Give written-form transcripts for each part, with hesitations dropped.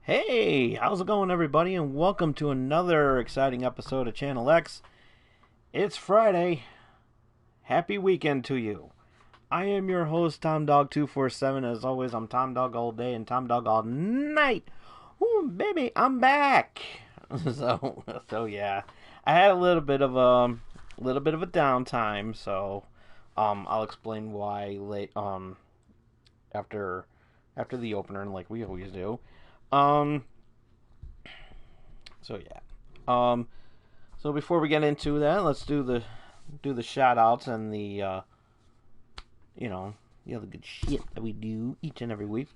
Hey, how's it going, everybody? And welcome to another exciting episode of Channel X. It's Friday. Happy weekend to you. I am your host, Tom Dog 247. As always, I'm Tom Dog all day and Tom Dog all night. Ooh, baby, I'm back. So yeah, I had a little bit of a downtime. So, I'll explain why after the opener, like we always do. Um. So yeah. So before we get into that, let's do the shout outs and the the other good shit that we do each and every week.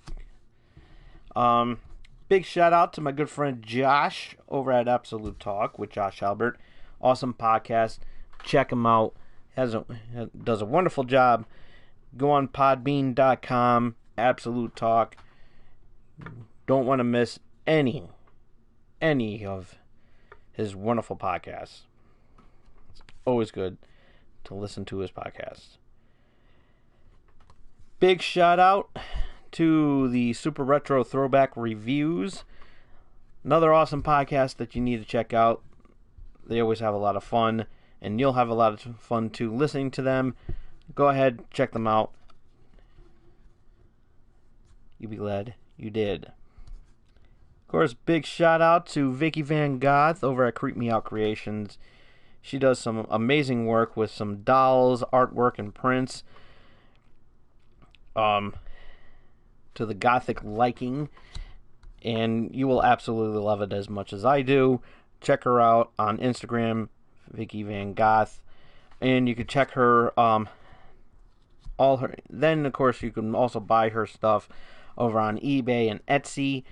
Big shout out to my good friend Josh over at Absolute Talk with Josh Albert. Awesome podcast. Check him out. Does a wonderful job. Go on podbean.com. Absolute Talk. Don't want to miss any of his wonderful podcasts. It's always good to listen to his podcasts. Big shout out to the Super Retro Throwback Reviews. Another awesome podcast that you need to check out. They always have a lot of fun, and you'll have a lot of fun too listening to them. Go ahead, check them out. You'll be glad you did. Of course, big shout out to Vicky Van Goth over at Creep Me Out Creations. She does some amazing work with some dolls, artwork, and prints. To the gothic liking, and you will absolutely love it as much as I do. Check her out on Instagram, Vicky Van Goth, and you can check her all her. Then of course you can also buy her stuff over on eBay and Etsy.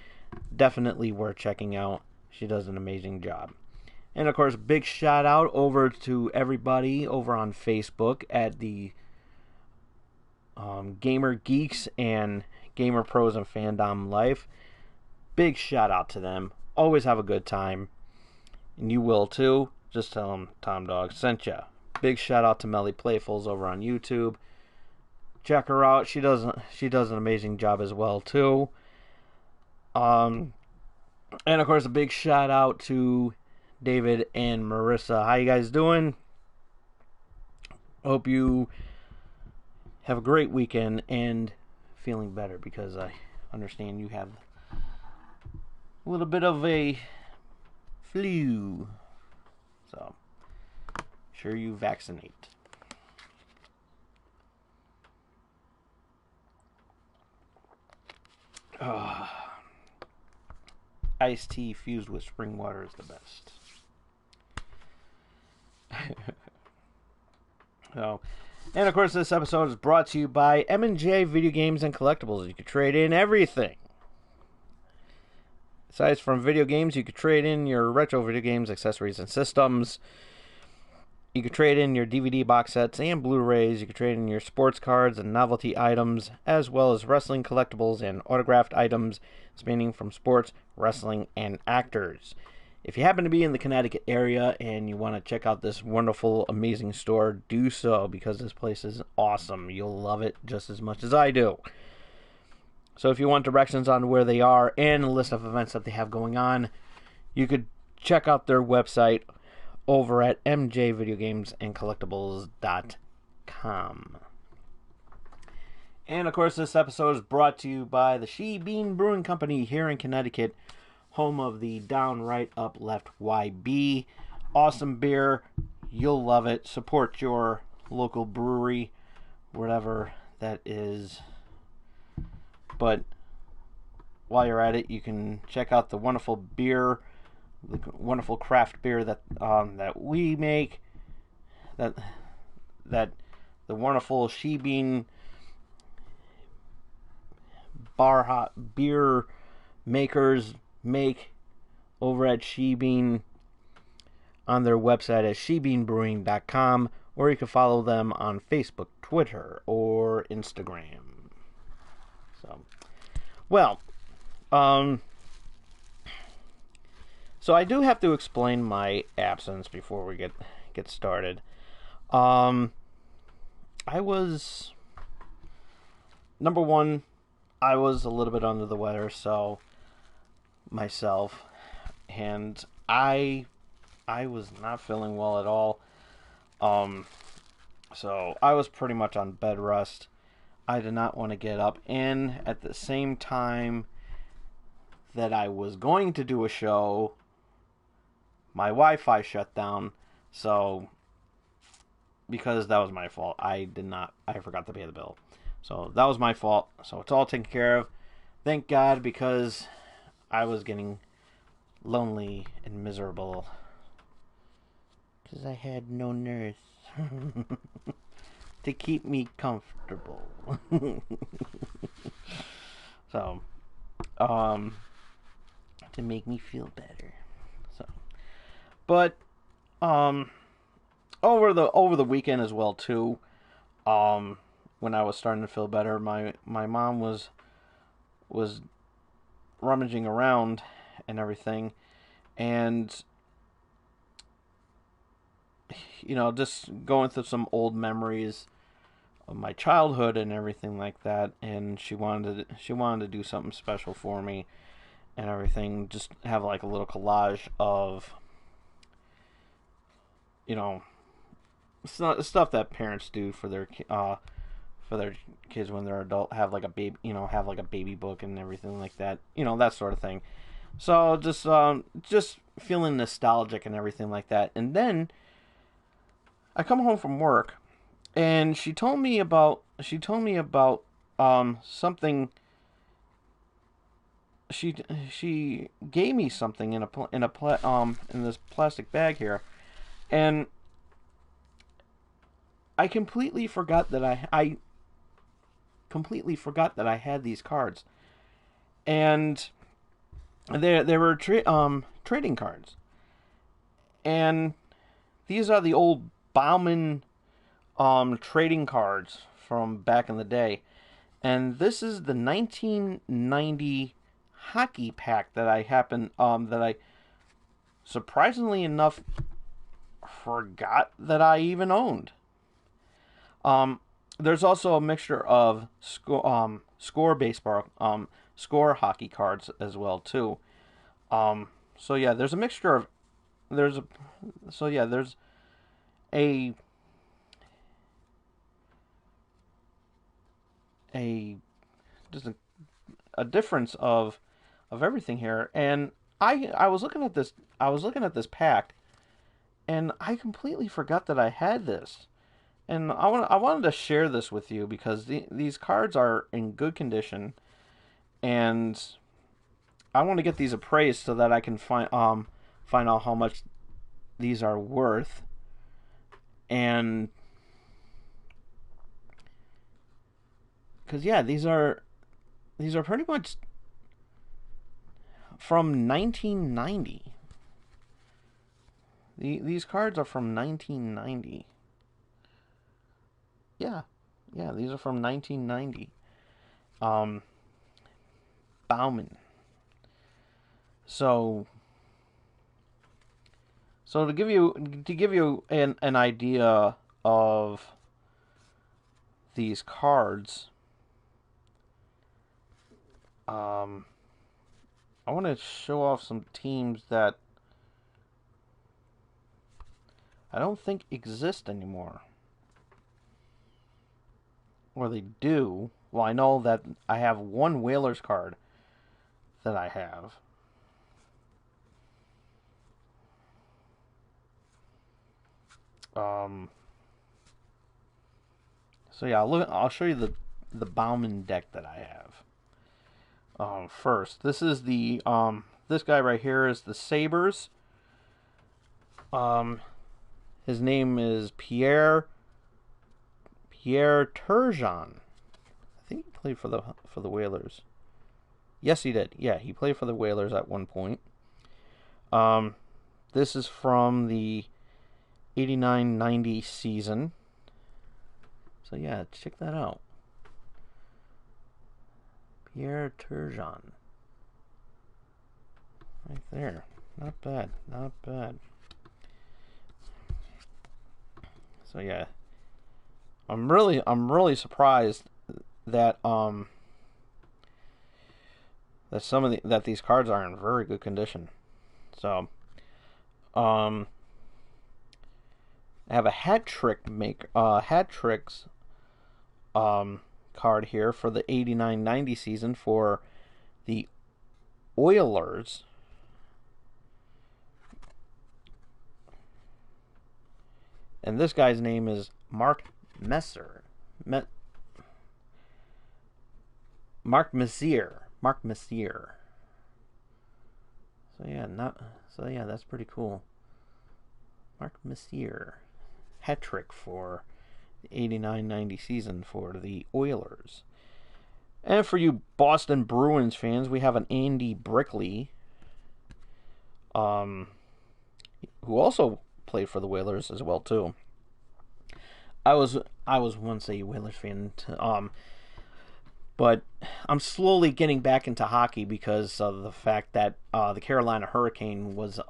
Definitely worth checking out. She does an amazing job. And of course, big shout out over to everybody over on Facebook at the Gamer Geeks and Gamer Pros and Fandom Life. Big shout out to them. Always have a good time. And you will too. Just tell them Tom Dog sent ya. Big shout out to Melly Playfuls over on YouTube. Check her out. She does an amazing job as well too. And of course, a big shout out to David and Marissa. How you guys doing? Hope you have a great weekend and feeling better, because I understand you have a little bit of a flu. So, sure you vaccinate. Iced tea fused with spring water is the best. And of course, this episode is brought to you by M&J Video Games and Collectibles. You can trade in everything. Aside from video games, you can trade in your retro video games, accessories, and systems. You can trade in your DVD box sets and Blu-rays. You can trade in your sports cards and novelty items, as well as wrestling collectibles and autographed items spanning from sports, wrestling, and actors. If you happen to be in the Connecticut area and you want to check out this wonderful, amazing store, do so, because this place is awesome. You'll love it just as much as I do. So if you want directions on where they are and a list of events that they have going on, you could check out their website over at mjvideogamesandcollectibles.com. And of course, this episode is brought to you by the She Bean Brewing Company here in Connecticut, home of the Downright Up Left YB. Awesome beer. You'll love it. Support your local brewery, whatever that is. But while you're at it, you can check out the wonderful beer, the wonderful craft beer that we make. That the wonderful She Bean bar hop beer makers make over at She Bean on their website at shebeanbrewing.com, or you can follow them on Facebook, Twitter, or Instagram. So, well, so I do have to explain my absence before we get started. I was, number one, I was a little bit under the weather, so myself, and I was not feeling well at all. So I was pretty much on bed rest. I did not want to get up, and at the same time that I was going to do a show, my Wi-Fi shut down. So because that was my fault, I forgot to pay the bill. So that was my fault. So it's all taken care of. Thank God, because I was getting lonely and miserable because I had no nurse to keep me comfortable. So, to make me feel better. So, but over the weekend as well too. When I was starting to feel better, my mom was rummaging around and everything, and just going through some old memories of my childhood and everything like that. And she wanted to do something special for me and everything. Just have like a little collage of stuff that parents do for their kids when they're adult. Have like a baby, have like a baby book and everything like that. That sort of thing. So just feeling nostalgic and everything like that. And then I come home from work, and she told me about something. She gave me something in this plastic bag here, and I completely forgot that I completely forgot that I had these cards, and they were trading cards, and these are the old Bauman trading cards from back in the day, and this is the 1990 hockey pack that I surprisingly enough forgot that I even owned. There's also a mixture of score baseball, score hockey cards as well too. So yeah, there's a mixture of there's a just a difference of everything here. And I was looking at this pack, and I completely forgot that I had this. And I wanted to share this with you because these cards are in good condition, and I want to get these appraised so that I can find out how much these are worth. And because these are pretty much from 1990. These cards are from 1990. Yeah, these are from 1990. Bauman. So to give you an idea of these cards, I want to show off some teams that I don't think exist anymore. Or they do. Well, I know that I have one Whalers card that I have. So yeah, I'll show you the Bauman deck that I have. First, this is the this guy right here is the Sabres. His name is Pierre Turgeon. I think he played for the Whalers. Yes, he did. Yeah, he played for the Whalers at one point. This is from the 89-90 season. So yeah, check that out. Pierre Turgeon. Right there. Not bad. Not bad. So yeah. I'm really surprised that that these cards are in very good condition. So, I have a hat tricks card here for the 89-90 season for the Oilers. And this guy's name is Mark Messer. Mark Messier. So yeah, that's pretty cool. Mark Messier. Hat trick for the 89-90 season for the Oilers. And for you Boston Bruins fans, we have an Andy Brickley, who also played for the Whalers as well too. I was once a Whalers fan, but I'm slowly getting back into hockey because of the fact that the Carolina Hurricane was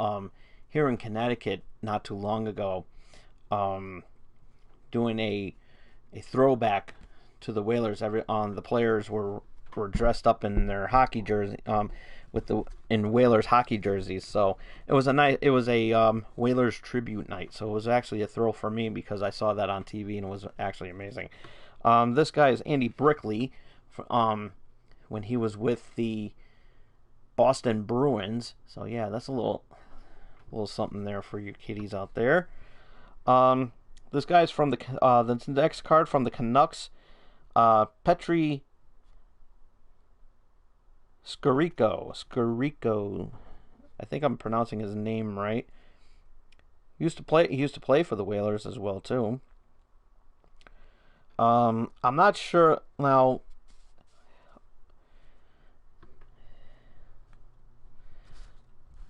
here in Connecticut not too long ago, doing a throwback to the Whalers. The players were dressed up in their hockey jersey, in Whalers hockey jerseys. So it was a Whalers tribute night. So it was actually a thrill for me because I saw that on TV and it was actually amazing. This guy is Andy Brickley, when he was with the Boston Bruins. So yeah, that's a little something there for you kiddies out there. This guy's from the next card from the Canucks, Petri Skorico. I think I'm pronouncing his name right. He used to play for the Whalers as well too. I'm not sure now.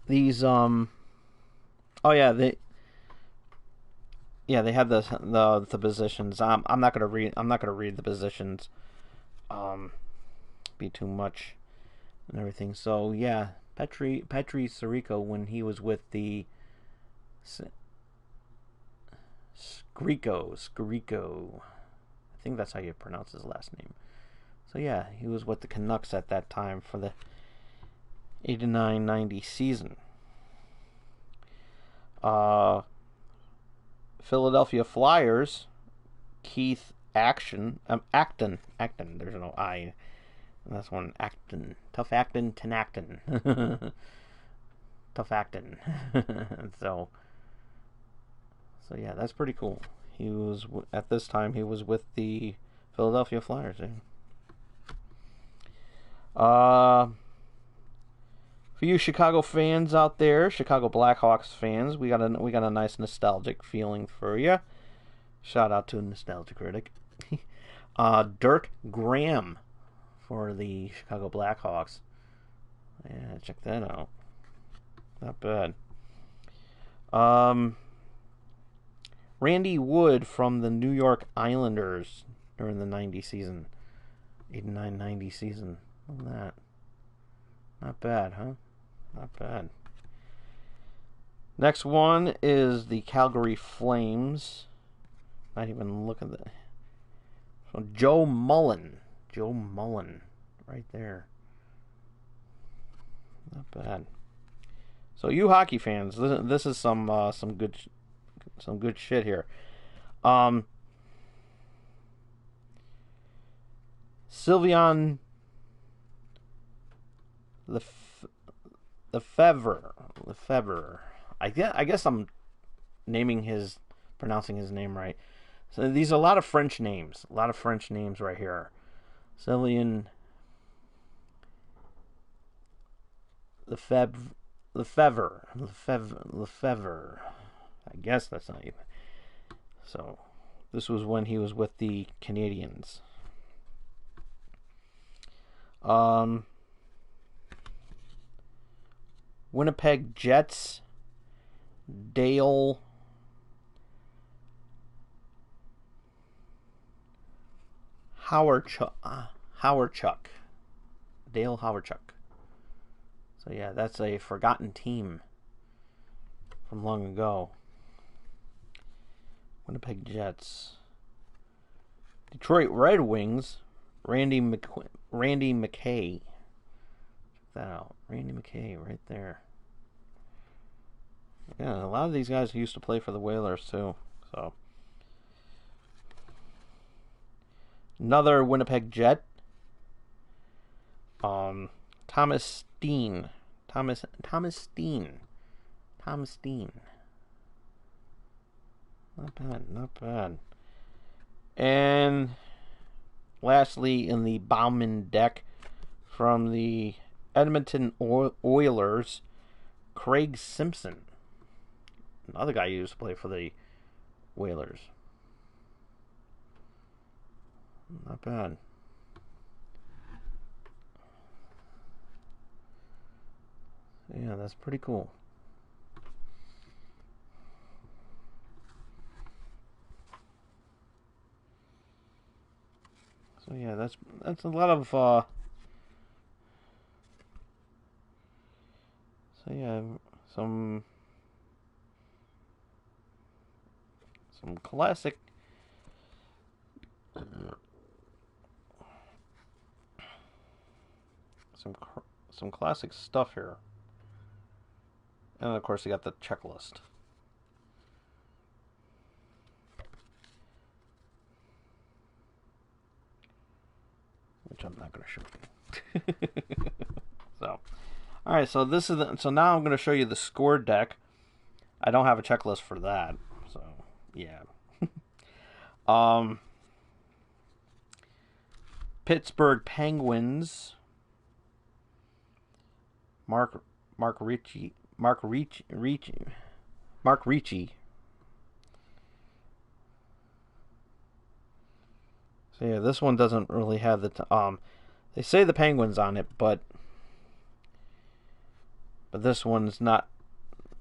These oh yeah, they have the positions. I'm not gonna read the positions. Be too much and everything. So yeah, Petri Sirico, when he was with the Skorico. I think that's how you pronounce his last name. So yeah, he was with the Canucks at that time for the 89-90 season. Philadelphia Flyers, Keith Acton. There's no I. And that's one Acton. Tough Acton, Tenacton. Tough Acton. So yeah, that's pretty cool. At this time he was with the Philadelphia Flyers. For you Chicago fans out there, Chicago Blackhawks fans, we got a nice nostalgic feeling for you. Shout out to Nostalgia Critic. Dirk Graham for the Chicago Blackhawks. Yeah, check that out. Not bad. Randy Wood from the New York Islanders during the 90 season. 89-90 season. Look at that. Not bad, huh? Not bad. Next one is the Calgary Flames. Not even look at that. So Joe Mullen. Right there. Not bad. So you hockey fans, this is some good shit here. Sylvain Lefebvre. I guess I'm pronouncing his name right. So these are a lot of French names. Right here. Sylvain Lefebvre. I guess that's not even. So this was when he was with the Canadiens. Winnipeg Jets, Dale Howardchuk. Dale Howardchuk. So yeah, that's a forgotten team from long ago. Winnipeg Jets. Detroit Red Wings, Randy McKay. that out. Randy McKay right there. Yeah, a lot of these guys used to play for the Whalers too. So another Winnipeg Jet. Thomas Steen. Thomas Steen. Thomas Steen. Not bad, not bad. And lastly, in the Bauman deck from the Edmonton Oilers, Craig Simpson. Another guy who used to play for the Whalers. Not bad. Yeah, that's pretty cool. So yeah, that's a lot of so yeah, some classic some classic stuff here. And of course you got the checklist. Which I'm not going to show you. So, all right. So this is so now I'm going to show you the score deck. I don't have a checklist for that. So yeah. Pittsburgh Penguins. Mark Ricci. So yeah, this one doesn't really have the they say the Penguins on it, but this one's not.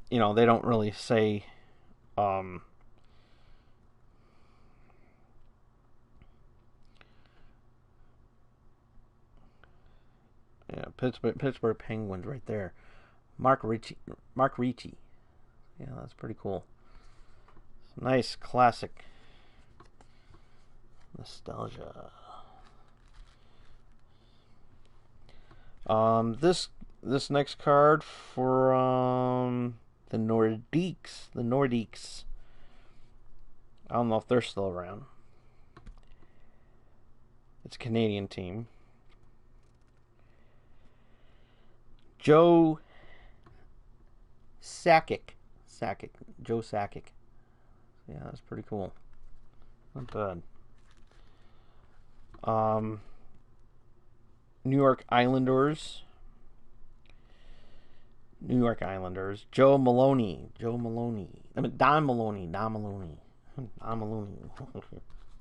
You know, they don't really say. Yeah, Pittsburgh Penguins right there. Mark Ricci. Yeah, that's pretty cool. Nice classic nostalgia. This next card from the Nordiques. I don't know if they're still around. It's a Canadian team. Joe Sakic. Joe Sakic. Yeah, that's pretty cool. Not bad. New York Islanders. Joe Maloney. I mean, Don Maloney.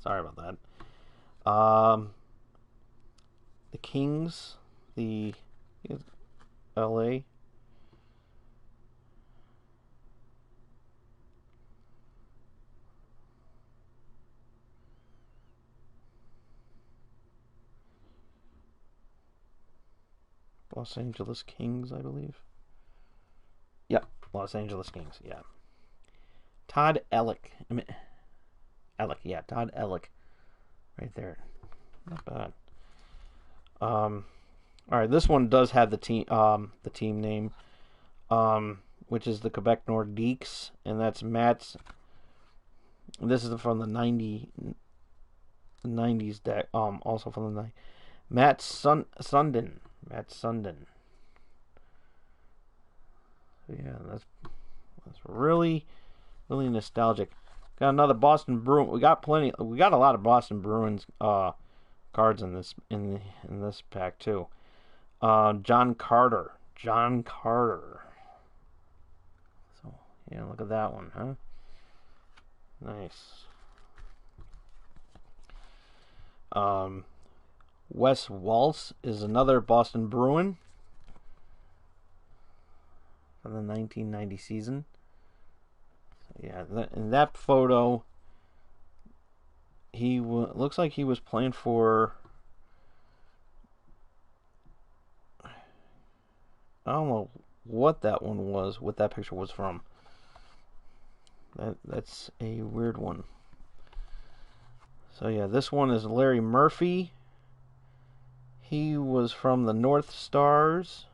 Sorry about that. The Kings. The LA. Los Angeles Kings, I believe. Yep, Los Angeles Kings, yeah. Todd Ellick. Todd Ellick. Right there. Not bad. Alright, this one does have the team name. Which is the Quebec Nordiques, and that's Matt's. This is from the 90s deck. Also from the Matt Sundin. Yeah, that's really nostalgic. Got another Boston Bruin. We got a lot of Boston Bruins cards in this pack too. John Carter. So yeah, look at that one, huh? Nice. Wes Walz is another Boston Bruin from the 1990 season. So yeah, in that photo, he looks like he was playing for. I don't know what that one was. What that picture was from. That's a weird one. So yeah, this one is Larry Murphy. He was from the North Stars.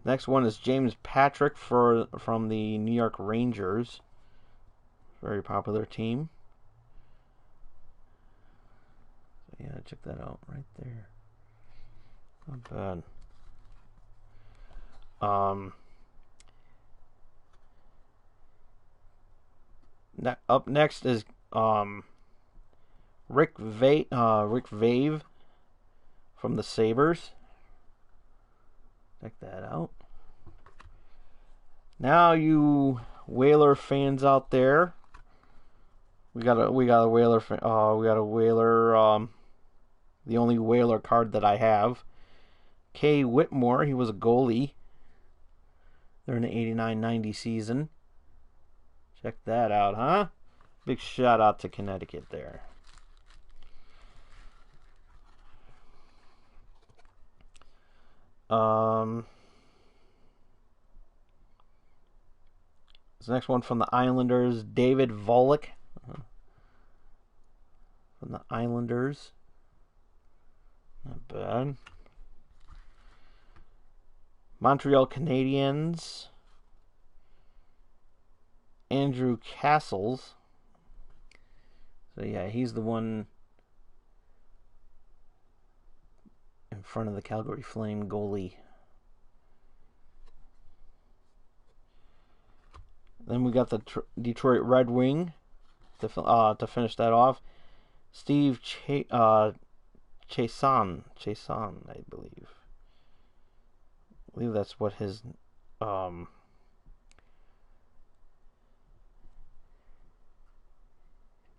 Next one is James Patrick from the New York Rangers. Very popular team. So yeah, check that out right there. Not bad. Up next is Rick Vave from the Sabres. Check that out. Now, you Whaler fans out there, we got a Whaler. The only Whaler card that I have. Kay Whitmore. He was a goalie during the 89-90 season. Check that out, huh? Big shout out to Connecticut there. This next one from the Islanders, David Volek. From the Islanders. Not bad. Montreal Canadiens, Andrew Castles. So yeah, he's the one in front of the Calgary Flame goalie. Then we got the Detroit Red Wing to finish that off. Steve Chason, I believe. I believe that's what his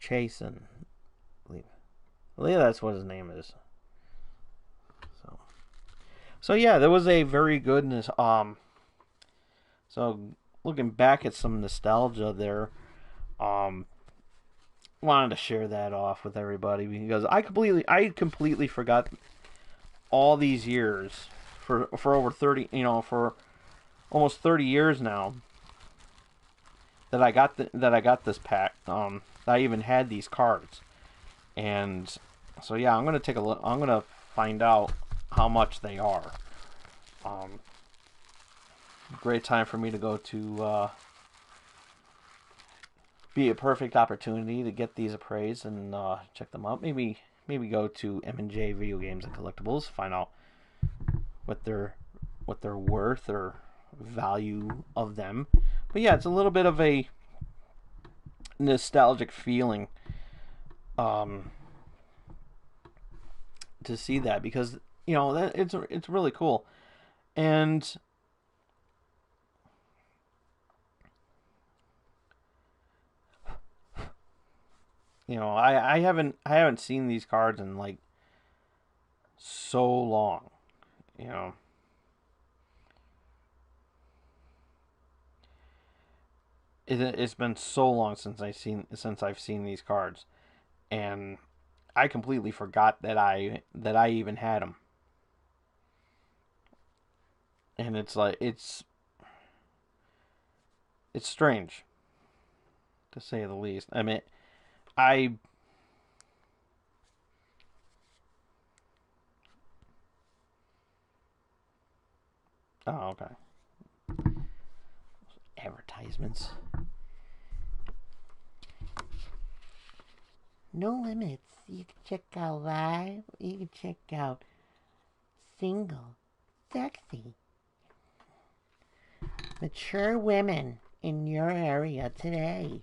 Chason. I believe that's what his name is. So yeah, there was a very good so looking back at some nostalgia there, wanted to share that off with everybody because I completely forgot all these years for over 30, for almost 30 years now that I got this pack. I even had these cards, and so yeah, I'm gonna take a look. I'm gonna find out how much they are. Great time for me to go to be a perfect opportunity to get these appraised and check them out. Maybe go to M&J Video Games and Collectibles, find out what they're worth or value of them. But yeah, it's a little bit of a nostalgic feeling to see that, because that it's really cool. And I haven't seen these cards in like so long. It's been so long since I've seen these cards, and I completely forgot that I even had them. And it's like it's strange, to say the least. I mean, oh, okay. Advertisements. No limits. You can check out live. You can check out single, sexy, mature women in your area today.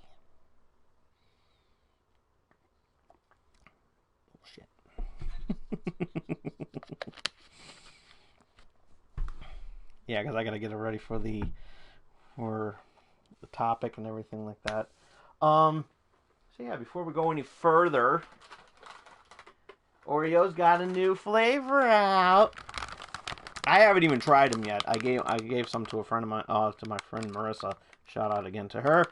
Bullshit. Yeah, because I gotta get it ready for the topic and everything like that. So yeah, before we go any further, Oreo's got a new flavor out. I haven't even tried them yet. I gave some to a friend of mine, to my friend Marissa. Shout out again to her.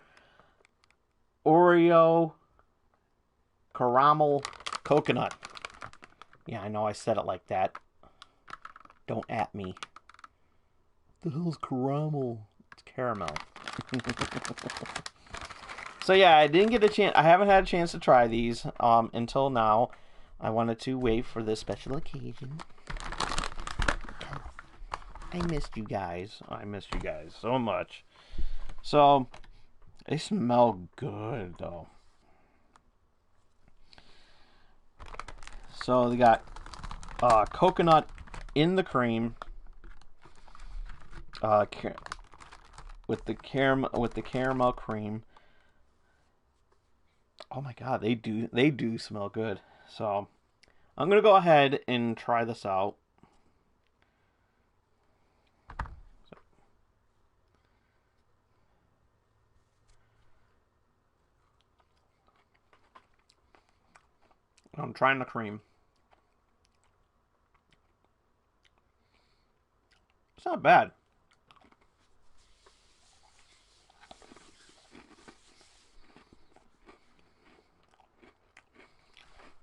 Oreo caramel coconut. Yeah, I know I said it like that. Don't at me. The hell's caramel? It's caramel. So yeah, I didn't get a chance. I haven't had a chance to try these until now. I wanted to wait for this special occasion. I missed you guys. I missed you guys so much. So, they smell good, though. So, they got coconut in the cream. With the caramel cream. Oh my god, they do smell good. So I'm gonna go ahead and try this out. I'm trying the cream. It's not bad.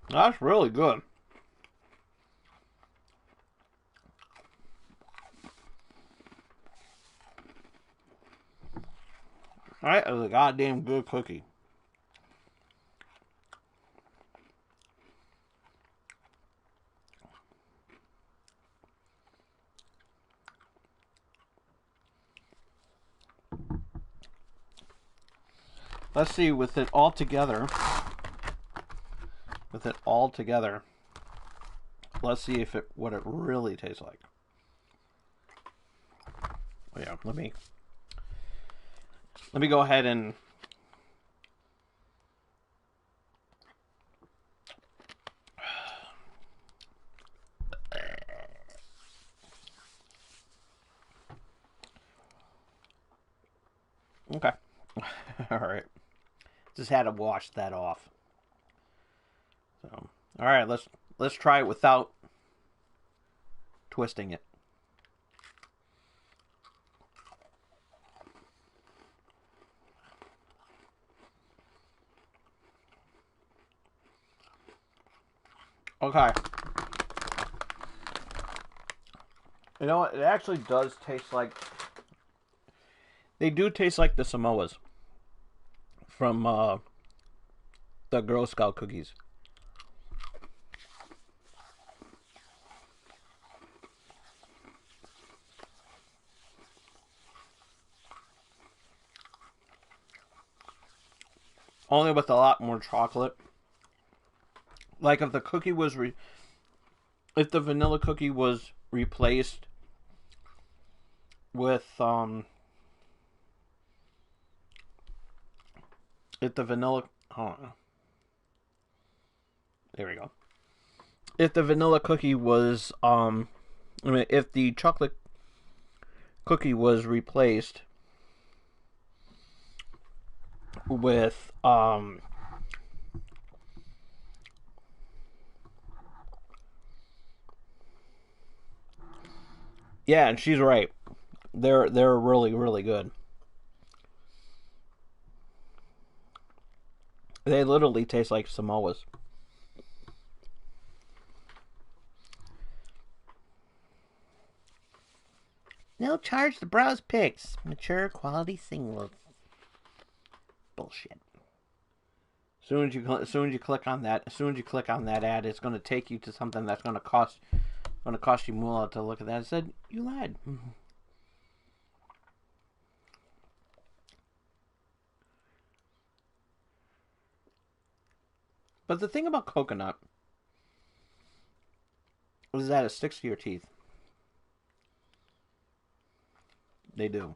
That's really good. That is a goddamn good cookie. Let's see, with it all together, let's see what it really tastes like. Oh yeah, let me go ahead and okay. All right. Just had to wash that off. So, all right, let's try it without twisting it. Okay. You know what? It actually does taste like... They do taste like the Samoas from the Girl Scout cookies. Only with a lot more chocolate. Like if the cookie was... if the vanilla cookie was replaced with... if the vanilla... Hold on. There we go. If the vanilla cookie was... if the chocolate cookie was replaced with... yeah, and she's right. They're really, really good. They literally taste like Samoas. No charge to browse pics. Mature quality singles. Bullshit. As soon as you click on that ad, it's going to take you to something that's going to cost you moolah to look at that. It said you lied. But the thing about coconut is that it sticks to your teeth. They do.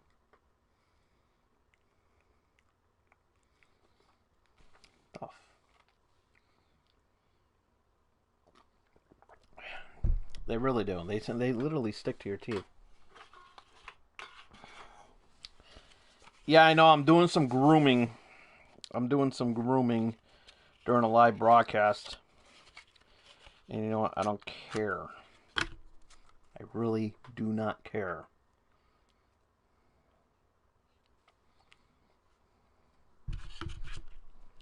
Tough. They really do. They literally stick to your teeth. Yeah, I know. I'm doing some grooming during a live broadcast. And you know what? I don't care. I really do not care.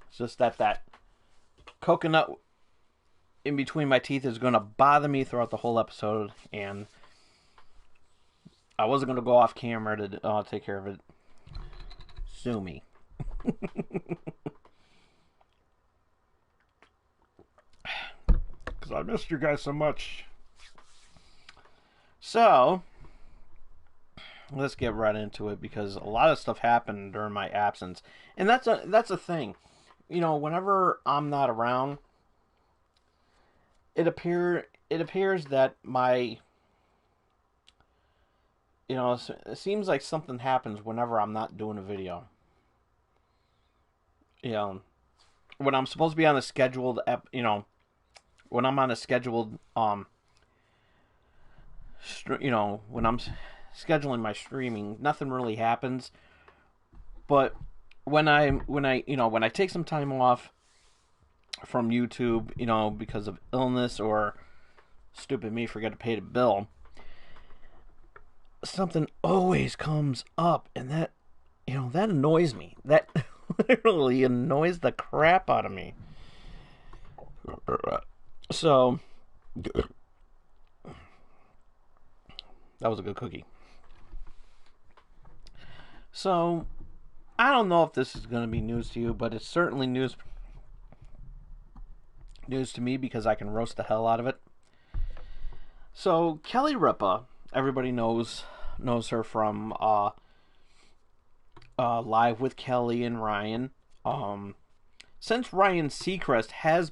It's just that coconut in between my teeth is going to bother me throughout the whole episode. And I wasn't going to go off camera to take care of it. Sue me. Because I missed you guys so much. So, let's get right into it because a lot of stuff happened during my absence, and that's a thing. Whenever I'm not around, it appears that my it seems like something happens whenever I'm not doing a video. You know, when I'm supposed to be on a scheduled when I'm on a scheduled when I'm scheduling my streaming, nothing really happens. But when I take some time off from YouTube, because of illness or stupid me forget to pay the bill, something always comes up, and that annoys me. That literally annoys the crap out of me. So that was a good cookie. So I don't know if this is going to be news to you, but it's certainly news to me because I can roast the hell out of it. So Kelly Ripa, everybody knows her from Live with Kelly and Ryan. Since Ryan Seacrest has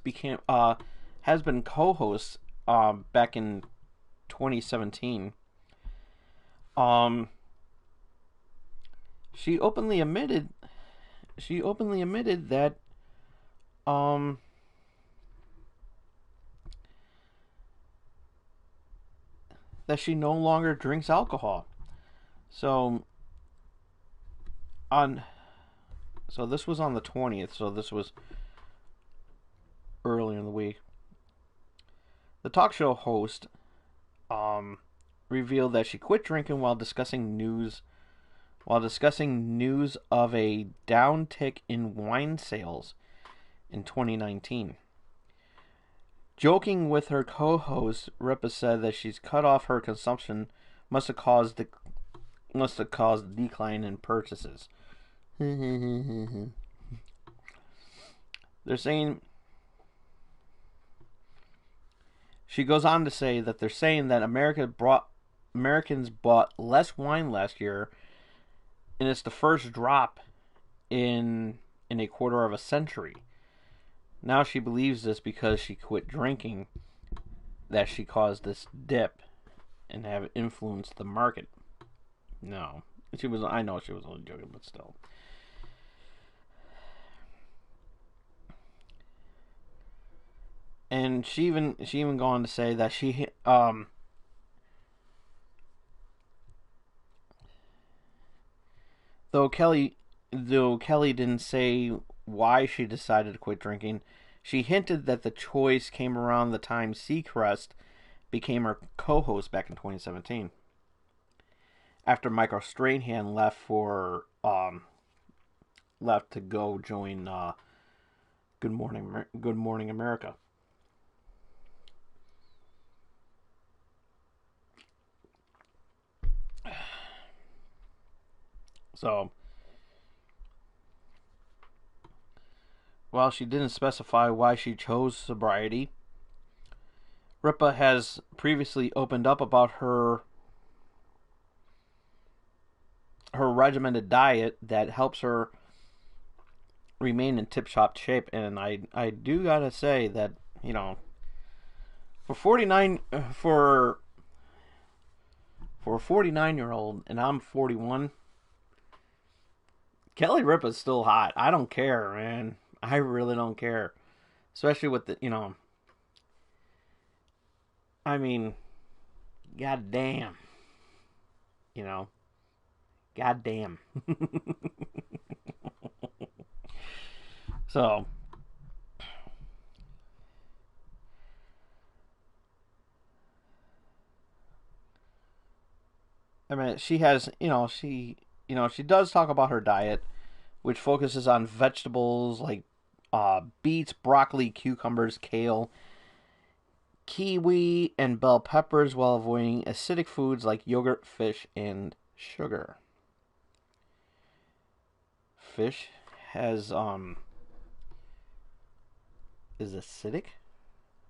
been co-host back in 2017, she openly admitted that that she no longer drinks alcohol. So this was on the 20th, so this was earlier in the week. The talk show host revealed that she quit drinking while discussing news of a downtick in wine sales in 2019. Joking with her co-host, Ripa said that she's cut off her consumption must have caused a decline in purchases. They're saying, she goes on to say that they're saying that Americans bought less wine last year, and it's the first drop in a quarter of a century. Now she believes this because she quit drinking, that she caused this dip and have influenced the market. No, I know she was only joking, but still. And she even go on to say that though Kelly didn't say why she decided to quit drinking, she hinted that the choice came around the time Seacrest became her co-host back in 2017. After Michael Strahan left to go join Good Morning America. So, while she didn't specify why she chose sobriety, Ripa has previously opened up about her regimented diet that helps her remain in tip-top shape. And I do gotta say that, for a 49-year-old, and I'm 41, Kelly Ripa's still hot. I don't care, man. I really don't care. Especially with the, I mean, goddamn. Goddamn. So, I mean, she has, she does talk about her diet, which focuses on vegetables like beets, broccoli, cucumbers, kale, kiwi, and bell peppers, while avoiding acidic foods like yogurt, fish, and sugar. Fish has is acidic.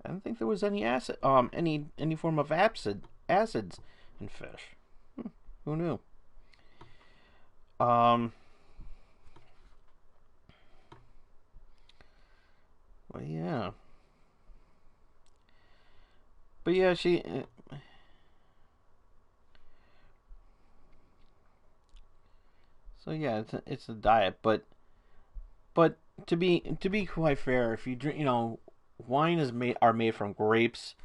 I don't think there was any acid, any form of acids in fish. Who knew? Well, yeah. But yeah, so yeah, it's a diet, but to be quite fair, if you drink, wine is made from grapes,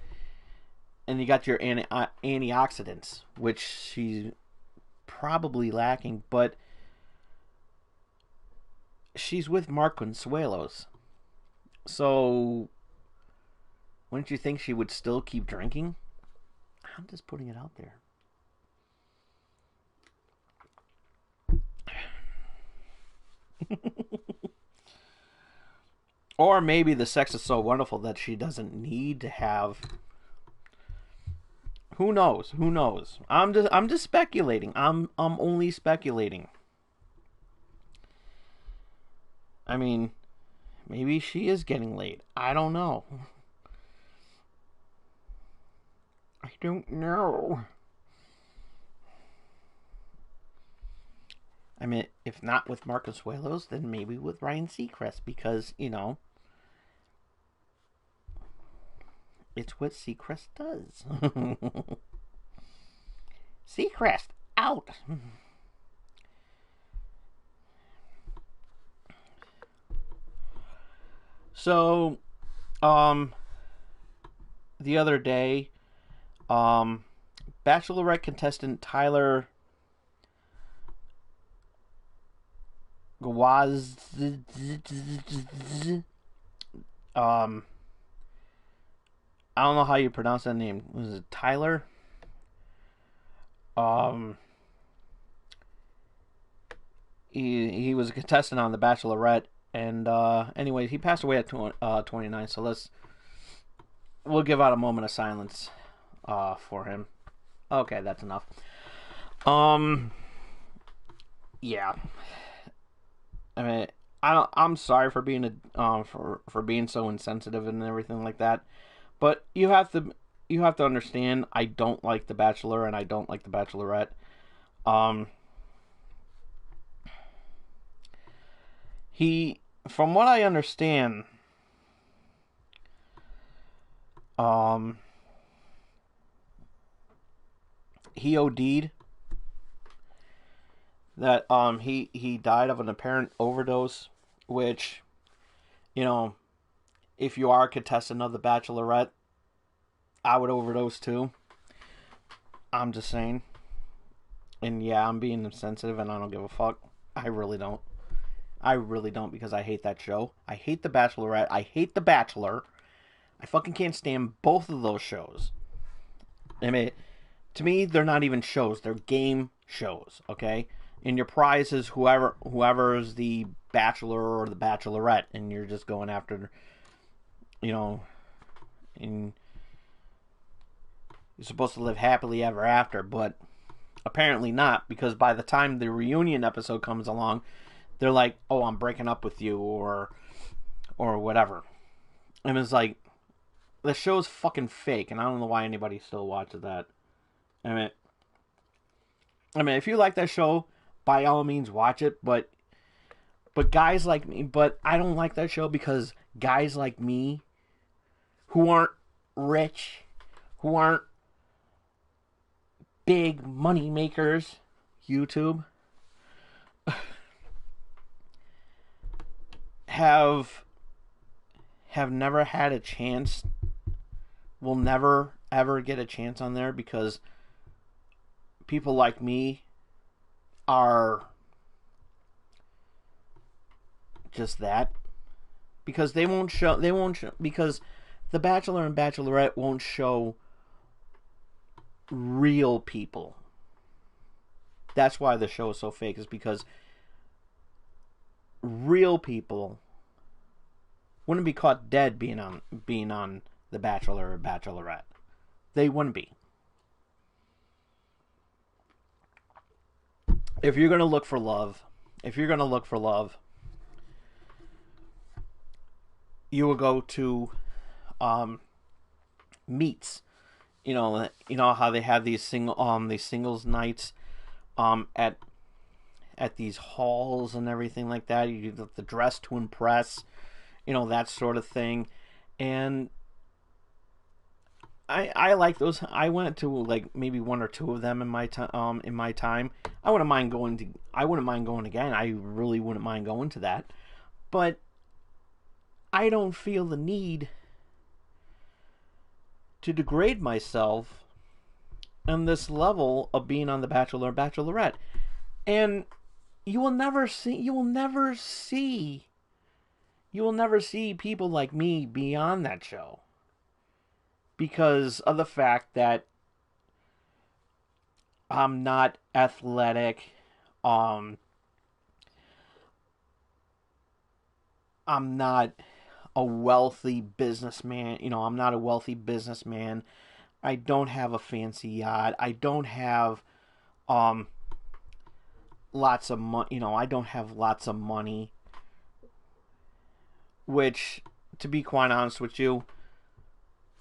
and you got your antioxidants, which she's probably lacking, but she's with Mark Consuelos, so wouldn't you think she would still keep drinking? I'm just putting it out there. Or maybe the sex is so wonderful that she doesn't need to have. Who knows? Who knows? I'm just speculating. I'm only speculating. I mean, maybe she is getting laid. I don't know. I don't know. I mean, if not with Marcus Suelos, then maybe with Ryan Seacrest, because, it's what Seacrest does. Seacrest, out! So, um, the other day, um, Bachelorette contestant Tyler Gawaz, um, I don't know how you pronounce that name. Was it Tyler? Um, he was a contestant on The Bachelorette, and anyway, he passed away at 29. So we'll give out a moment of silence for him. Okay, that's enough. Um, yeah. I mean, I'm sorry for being for being so insensitive and everything like that, but you have to understand. I don't like The Bachelor and I don't like The Bachelorette. Um, he, from what I understand, um, he OD'd. That he died of an apparent overdose, which, you know if you are a contestant of The Bachelorette, I would overdose too. I'm just saying. And yeah, I'm being insensitive and I don't give a fuck. I really don't. I really don't, because I hate that show. I hate The Bachelorette. I hate The Bachelor. I fucking can't stand both of those shows. I mean, to me, they're not even shows. They're game shows, okay? And your prize is whoever is the Bachelor or the Bachelorette, and you're just going after, you know, and you're supposed to live happily ever after, but apparently not, because by the time the reunion episode comes along, they're like, "Oh, I'm breaking up with you," or whatever. And it's like, the show's fucking fake, and I don't know why anybody still watches that. I mean, if you like that show, by all means watch it. But guys like me, but I don't like that show because guys like me, who aren't rich, who aren't big money makers, YouTube, have never had a chance, will never ever get a chance on there, because people like me are just that, because they won't show because The Bachelor and Bachelorette won't show real people. That's why the show is so fake, is because real people wouldn't be caught dead being on The Bachelor or Bachelorette. They wouldn't be. If you're gonna look for love, you will go to meets. You know how they have these singles nights at at these halls and everything like that. You do the dress to impress, that sort of thing. And I like those. I went to like maybe one or two of them in my time. I wouldn't mind going again. I really wouldn't mind going to that. But I don't feel the need to degrade myself on this level of being on The Bachelor or Bachelorette. And you will never see people like me be on that show because of the fact that I'm not athletic. I'm not a wealthy businessman. I'm not a wealthy businessman. I don't have a fancy yacht. I don't have lots of money. I don't have lots of money. Which, to be quite honest with you,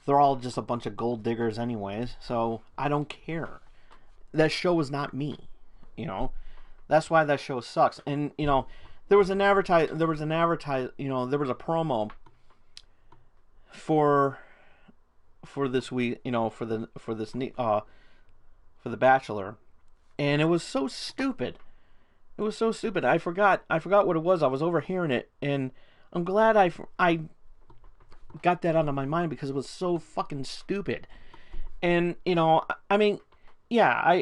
they're all just a bunch of gold diggers anyways. So I don't care. That show is not me. That's why that show sucks. And there was a promo for this week, for The Bachelor, and it was so stupid. I forgot what it was. I was overhearing it, and I'm glad I got that out of my mind because it was so fucking stupid. And I mean, yeah,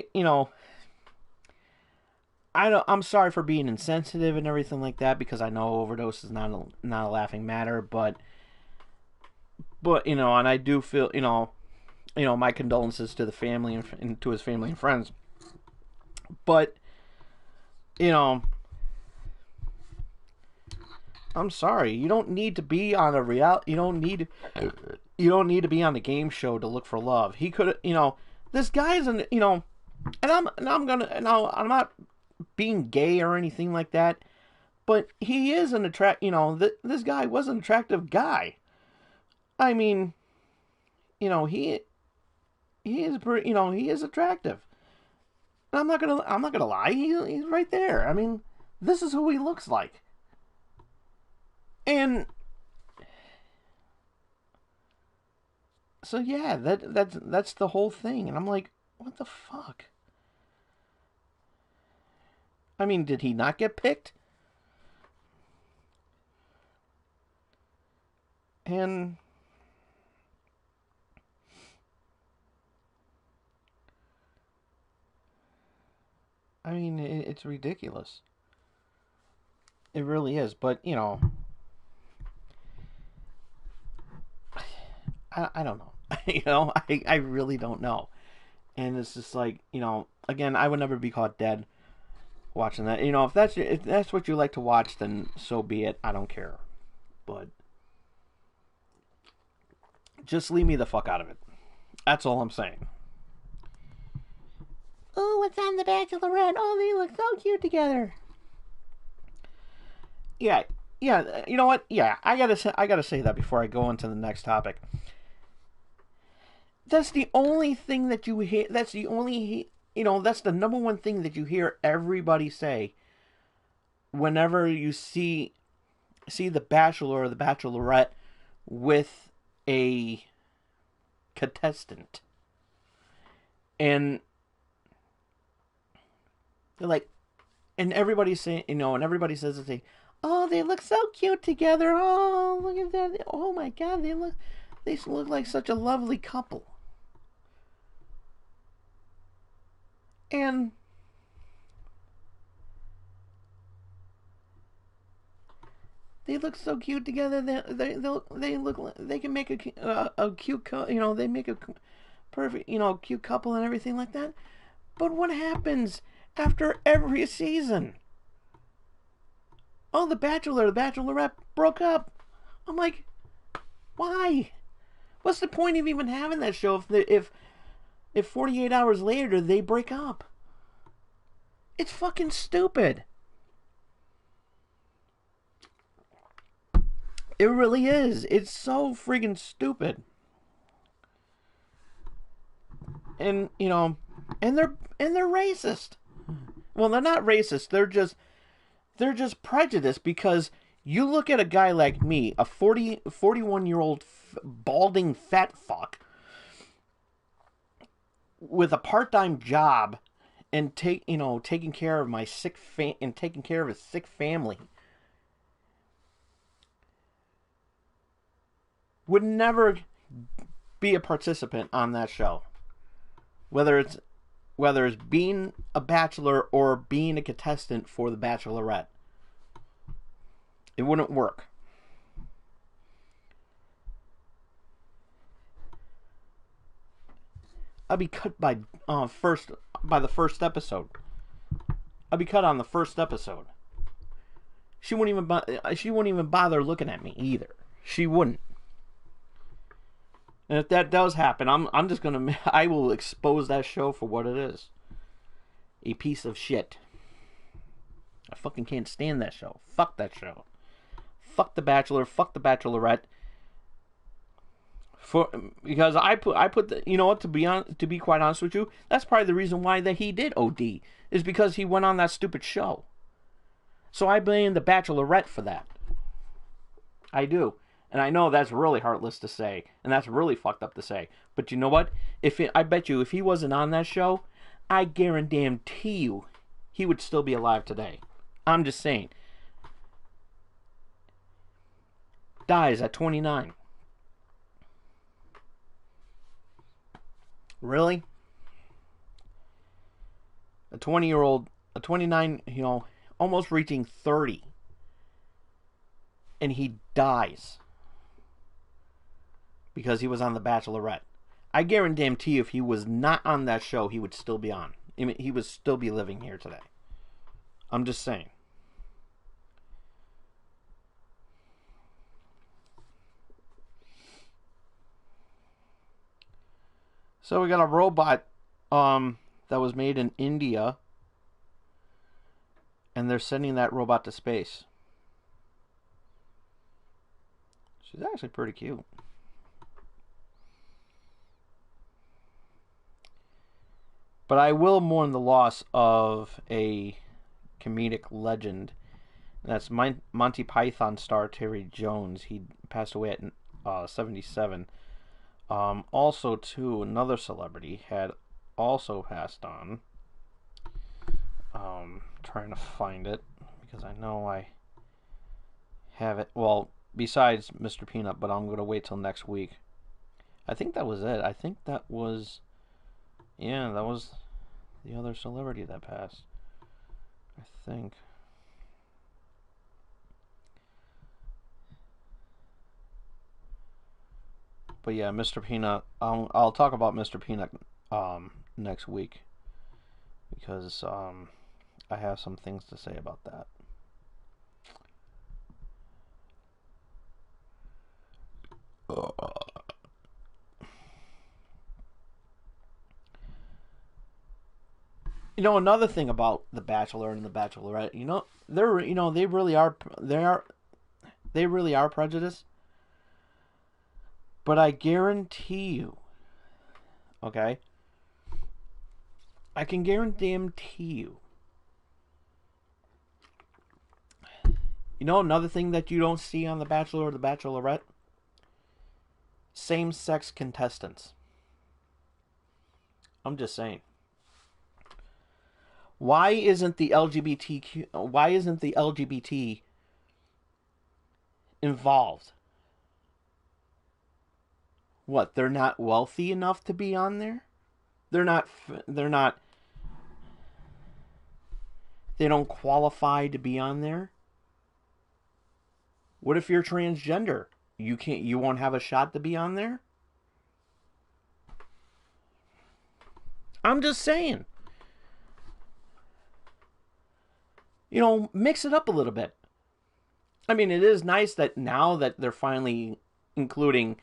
I'm sorry for being insensitive and everything like that because I know overdose is not a laughing matter, but and I do feel my condolences to the family and to his family and friends. But I'm sorry, you don't need to be on a you don't need to be on the game show to look for love. He could this guy isn't and I'm not being gay or anything like that, but he is an this guy was an attractive guy. I mean, he is pretty, he is attractive. And I'm not gonna lie, he's right there. I mean, this is who he looks like. And so yeah, that's the whole thing. And I'm like, what the fuck? I mean, did he not get picked? And I mean, it's ridiculous. It really is. But I don't know. I really don't know. And it's just like, again, I would never be caught dead watching that. If that's what you like to watch, then so be it. I don't care. But just leave me the fuck out of it. That's all I'm saying. Oh, what's on The Bachelorette? Oh, they look so cute together. Yeah. You know what? Yeah, I gotta say that before I go on to the next topic. That's the only thing that you hear. That's the only, that's the number one thing that you hear everybody say whenever you see the Bachelor or the Bachelorette with a contestant. And they're like, and everybody's saying, and everybody says the thing, oh, they look so cute together. Oh, look at that. Oh my God, they look like such a lovely couple. And they look so cute together. They look like they can make a cute they make a perfect cute couple and everything like that. But what happens after every season? Oh, the Bachelor, the Bachelorette broke up. I'm like, why? What's the point of even having that show if 48 hours later they break up? It's fucking stupid. It really is. It's so friggin' stupid. And and they're racist. well, they're not racist. They're just prejudiced because you look at a guy like me, a 41-year-old balding fat fuck with a part-time job and taking care of my taking care of his sick family. Would never be a participant on that show. Whether it's being a bachelor or being a contestant for the Bachelorette. It wouldn't work. I'd be cut by the first episode. I'd be cut on the first episode. She wouldn't even bother looking at me either. She wouldn't. And if that does happen, I will expose that show for what it is. A piece of shit. I fucking can't stand that show. Fuck that show. Fuck The Bachelor. Fuck The Bachelorette. Because I put the, you know what, to be quite honest with you, that's probably the reason why that he did OD, is because he went on that stupid show. So I blame The Bachelorette for that. I do. And I know that's really heartless to say, and that's really fucked up to say. But you know what? I bet you if he wasn't on that show, I guarantee you he would still be alive today. I'm just saying. Dies at 29. Really? A 20-year-old, a 29, almost reaching 30. And he dies. Because he was on The Bachelorette. I guarantee you if he was not on that show, he would still be on. I mean, he would still be living here today. I'm just saying. So we got a robot that was made in India. And they're sending that robot to space. She's actually pretty cute. But I will mourn the loss of a comedic legend. And that's Monty Python star Terry Jones. He passed away at 77. Also, too, another celebrity had also passed on. Trying to find it because I know I have it. Well, besides Mr. Peanut, but I'm going to wait till next week. I think that was it. I think that was... Yeah, that was the other celebrity that passed. I think. But yeah, Mr. Peanut. I'll talk about Mr. Peanut next week because I have some things to say about that. Another thing about The Bachelor and The Bachelorette, they really are prejudiced. But I guarantee you, okay? I can guarantee you. Another thing that you don't see on The Bachelor or The Bachelorette? Same-sex contestants. I'm just saying. Why isn't the LGBT involved? What, they're not wealthy enough to be on there? They don't qualify to be on there? What if you're transgender? You won't have a shot to be on there? I'm just saying. Mix it up a little bit. I mean, it is nice that now that they're finally including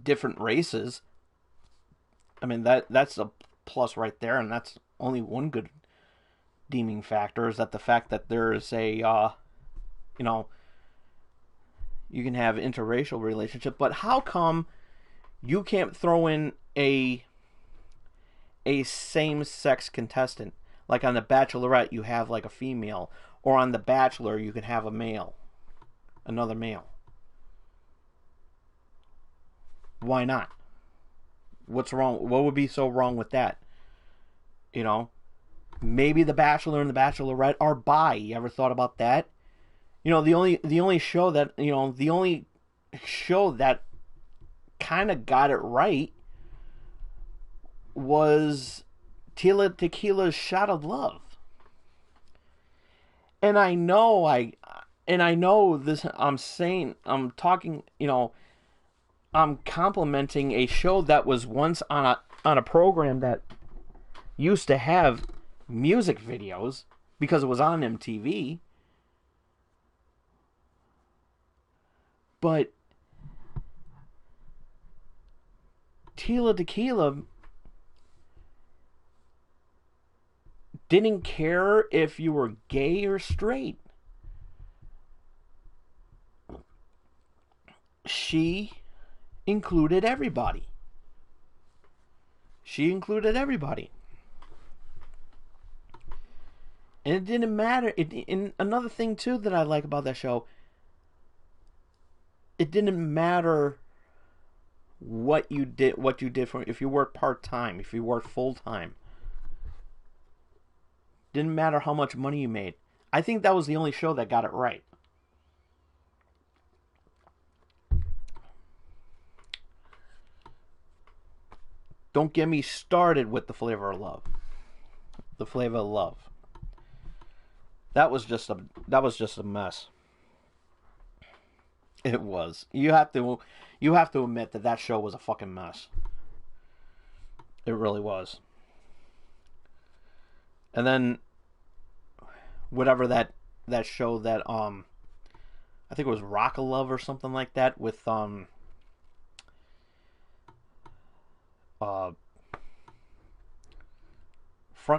different races. I mean, that's a plus right there, and that's only one good deeming factor, is that the fact that there is a, you can have interracial relationship, but how come you can't throw in a same-sex contestant? Like on The Bachelorette, you have like a female, or on The Bachelor, you can have a male, another male. Why not? What's wrong? What would be so wrong with that? You know, maybe The Bachelor and The Bachelorette are bi. You ever thought about that? You know, the only show that kind of got it right was Tila Tequila's Shot of Love. And I know this. I'm talking. I'm complimenting a show that was once on a program that used to have music videos because it was on MTV. But Tila Tequila didn't care if you were gay or straight. She included everybody. And it didn't matter. And another thing, too, that I like about that show, it didn't matter what you did for, if you worked part-time, if you worked full-time. Didn't matter how much money you made. I think that was the only show that got it right. Don't get me started with The Flavor of Love. The Flavor of Love. That was just a mess. It was. You have to admit that show was a fucking mess. It really was. And then whatever that show that I think it was Rock of Love or something like that with front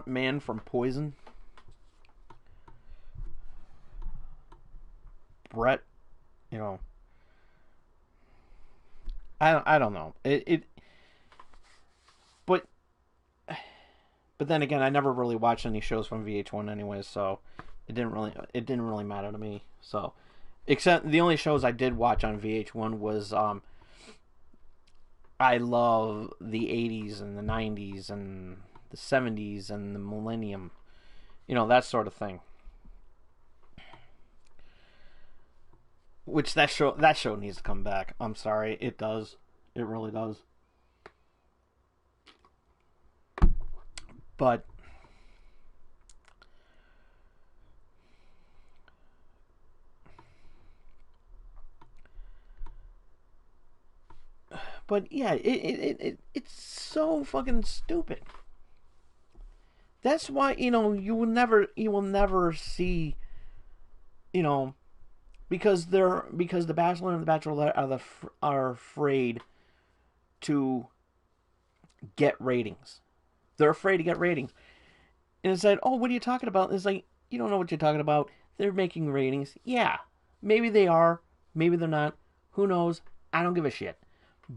man from Poison, Brett, I don't know. But then again, I never really watched any shows from VH1 anyway, so it didn't really matter to me. So, except the only shows I did watch on VH1 was I love the 80s and the 90s and the 70s and the millennium. That sort of thing. Which that show needs to come back. I'm sorry, it does. It really does. But yeah, it's so fucking stupid. That's why you will never see, because the Bachelor and the Bachelorette are afraid to get ratings. They're afraid to get ratings. And it's like, oh, what are you talking about? And it's like, you don't know what you're talking about. They're making ratings. Yeah, maybe they are. Maybe they're not. Who knows? I don't give a shit.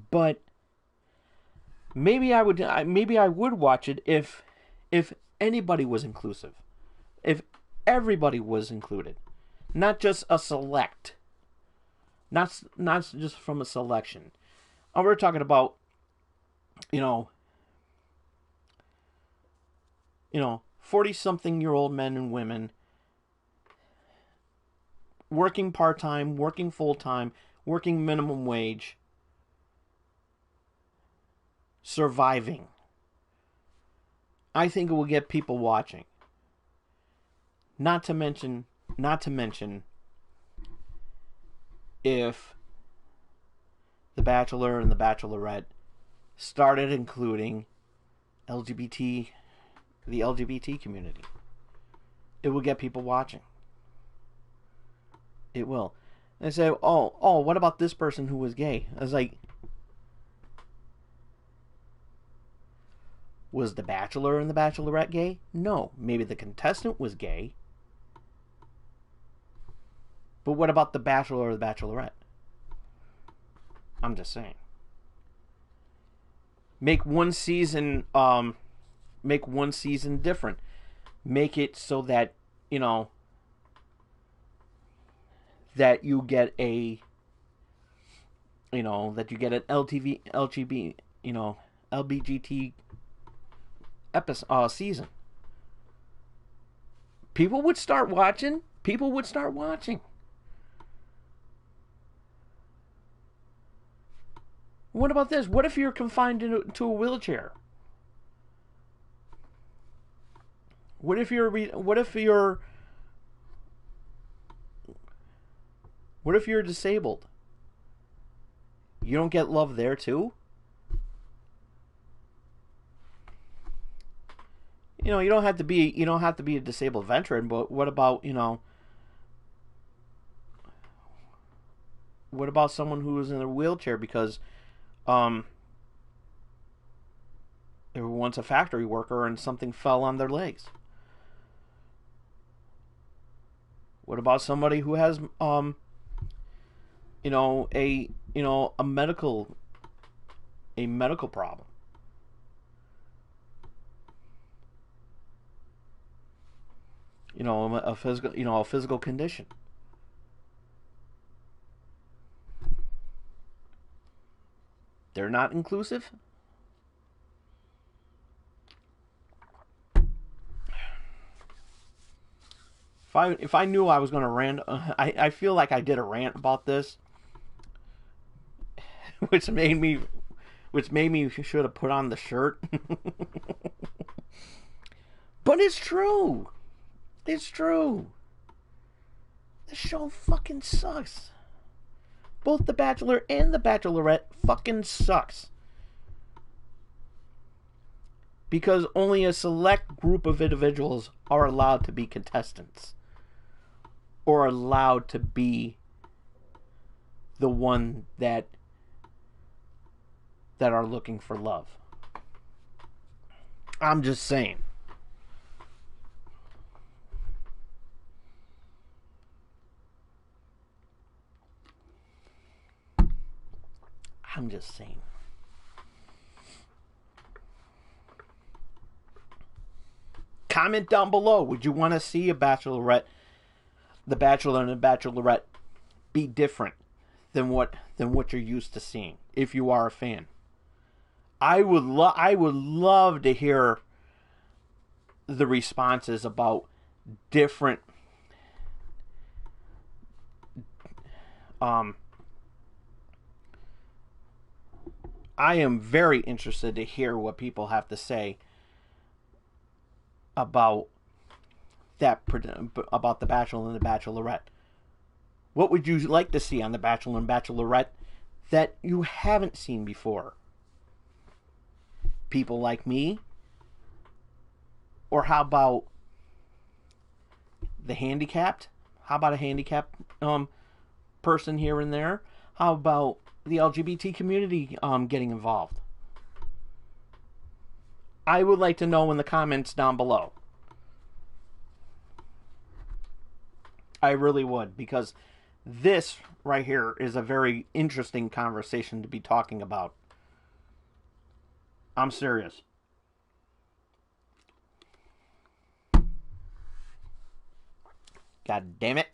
But maybe I would watch it if anybody was inclusive. If everybody was included. Not just a select. Not just from a selection. We're talking about, 40-something-year-old men and women working part-time, working full-time, working minimum wage, surviving. I think it will get people watching. Not to mention if The Bachelor and The Bachelorette started including the LGBT community. It will get people watching. It will. And they say, oh, what about this person who was gay? I was like, was The Bachelor and The Bachelorette gay? No. Maybe the contestant was gay. But what about The Bachelor or The Bachelorette? I'm just saying. Make one season different. make it so that, you know, that you get a, that you get an LGB, LBGT episode, season. People would start watching. What about this? What if you're confined to a wheelchair? What if you're disabled? You don't get love there too? You don't have to be a disabled veteran, but what about, what about someone who is in a wheelchair because they were once a factory worker and something fell on their legs? What about somebody who has a medical problem? A physical condition. They're not inclusive? If I knew I was going to rant, I feel like I did a rant about this, which made me should have put on the shirt. But it's true. It's true. The show fucking sucks. Both The Bachelor and The Bachelorette fucking sucks. Because only a select group of individuals are allowed to be contestants. Or allowed to be the one that are looking for love. I'm just saying. Comment down below. Would you want to see The Bachelor and the Bachelorette be different than what you're used to seeing? If you are a fan, I would love to hear the responses about different I am very interested to hear what people have to say about The Bachelor and the Bachelorette. What would you like to see on The Bachelor and Bachelorette that you haven't seen before? People like me? Or how about the handicapped? How about a handicapped person here and there? How about the LGBT community getting involved? I would like to know in the comments down below. I really would, because this right here is a very interesting conversation to be talking about. I'm serious. God damn it.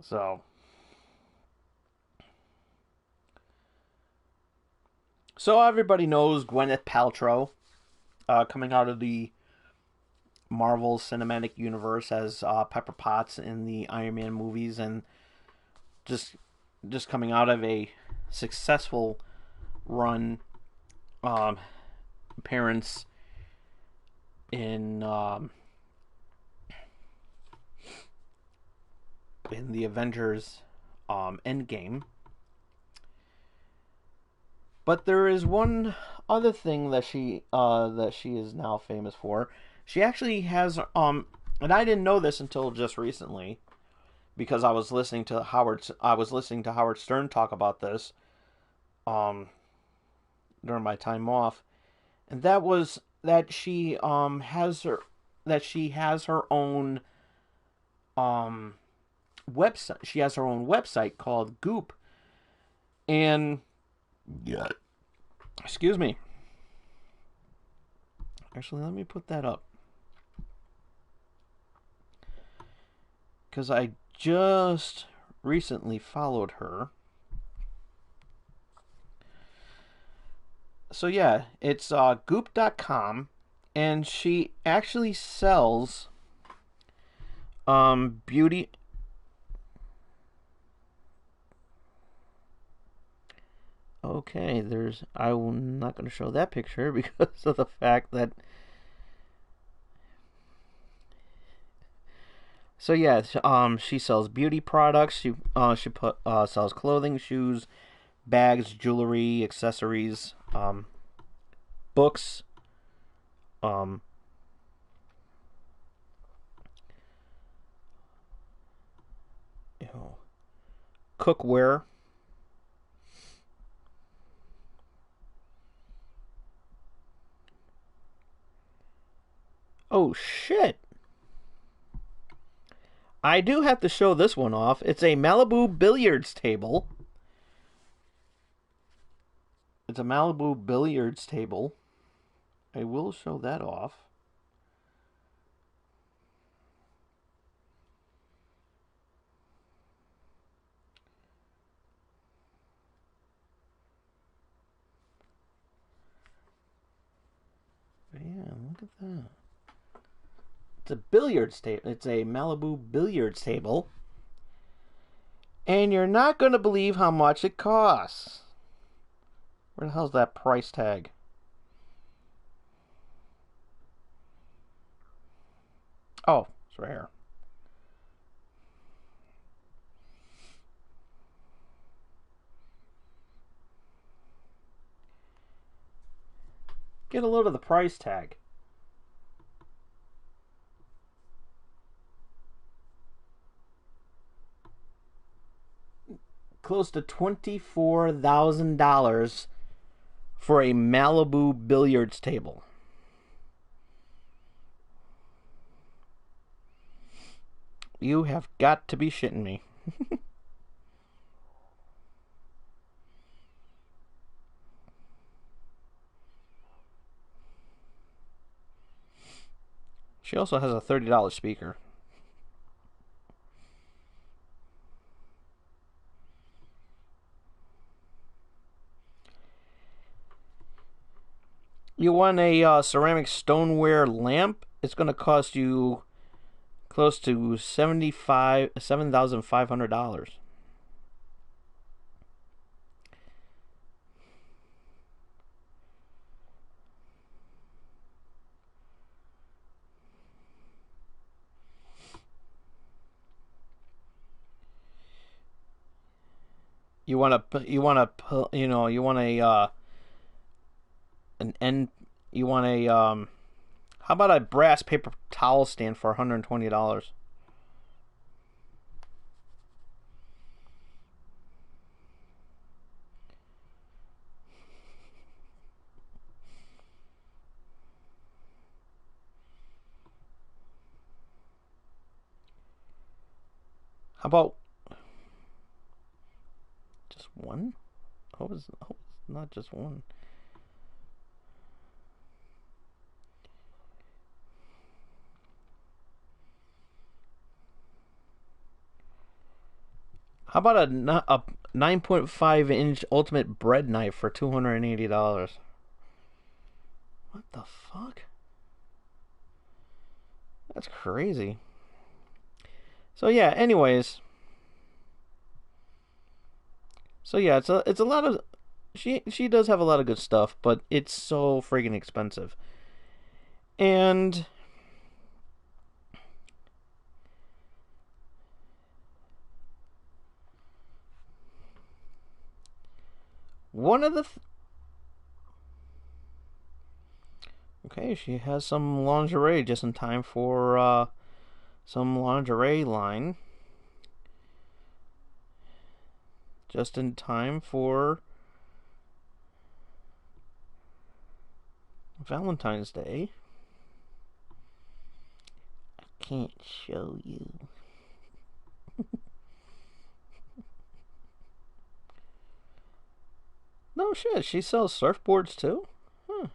So everybody knows Gwyneth Paltrow coming out of the Marvel Cinematic Universe as Pepper Potts in the Iron Man movies, and just coming out of a successful run appearance in the Avengers Endgame. But there is one other thing that she is now famous for. She actually has and I didn't know this until just recently, because I was listening to Howard Stern talk about this during my time off, and that was that she has her own website. She has her own website called Goop, and excuse me. Actually, let me put that up. Because I just recently followed her. So yeah, it's goop.com, and she actually sells beauty. Okay, I'm not going to show that picture because of the fact that. So yeah, she sells beauty products. She sells clothing, shoes, bags, jewelry, accessories, books, um, you know, cookware. Oh shit! I do have to show this one off. It's a Malibu billiards table. It's a Malibu billiards table. I will show that off. But yeah, look at that. It's a billiards table. It's a Malibu billiards table. And you're not going to believe how much it costs. Where the hell's that price tag? Oh, it's right here. Get a load of the price tag. Close to $24,000 for a Malibu billiards table. You have got to be shitting me. She also has a $30 speaker. You want a ceramic stoneware lamp? It's going to cost you close to $7,500. You want a an end. You want a How about a brass paper towel stand for $120? How about just one? Hope it's not just one. How about a 9.5-inch ultimate bread knife for $280? What the fuck? That's crazy. So yeah, anyways. So yeah, it's a lot of she does have a lot of good stuff, but it's so friggin' expensive. And one of the okay, she has some lingerie just in time for some lingerie line. Just in time for Valentine's Day. I can't show you. No shit, she sells surfboards too? Huh.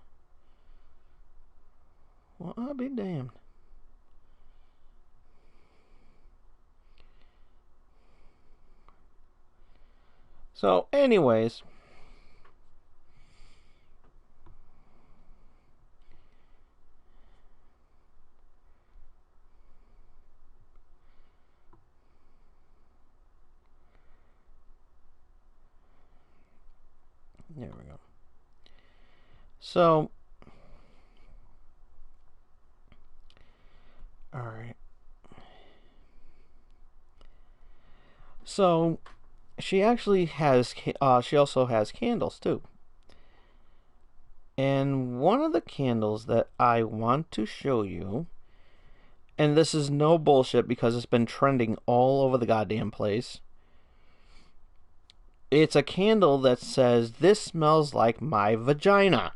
Well, I'll be damned. So, anyways. There we go. So, alright. So, she actually has, she also has candles too. And one of the candles that I want to show you, and this is no bullshit because it's been trending all over the goddamn place. It's a candle that says, "This smells like my vagina."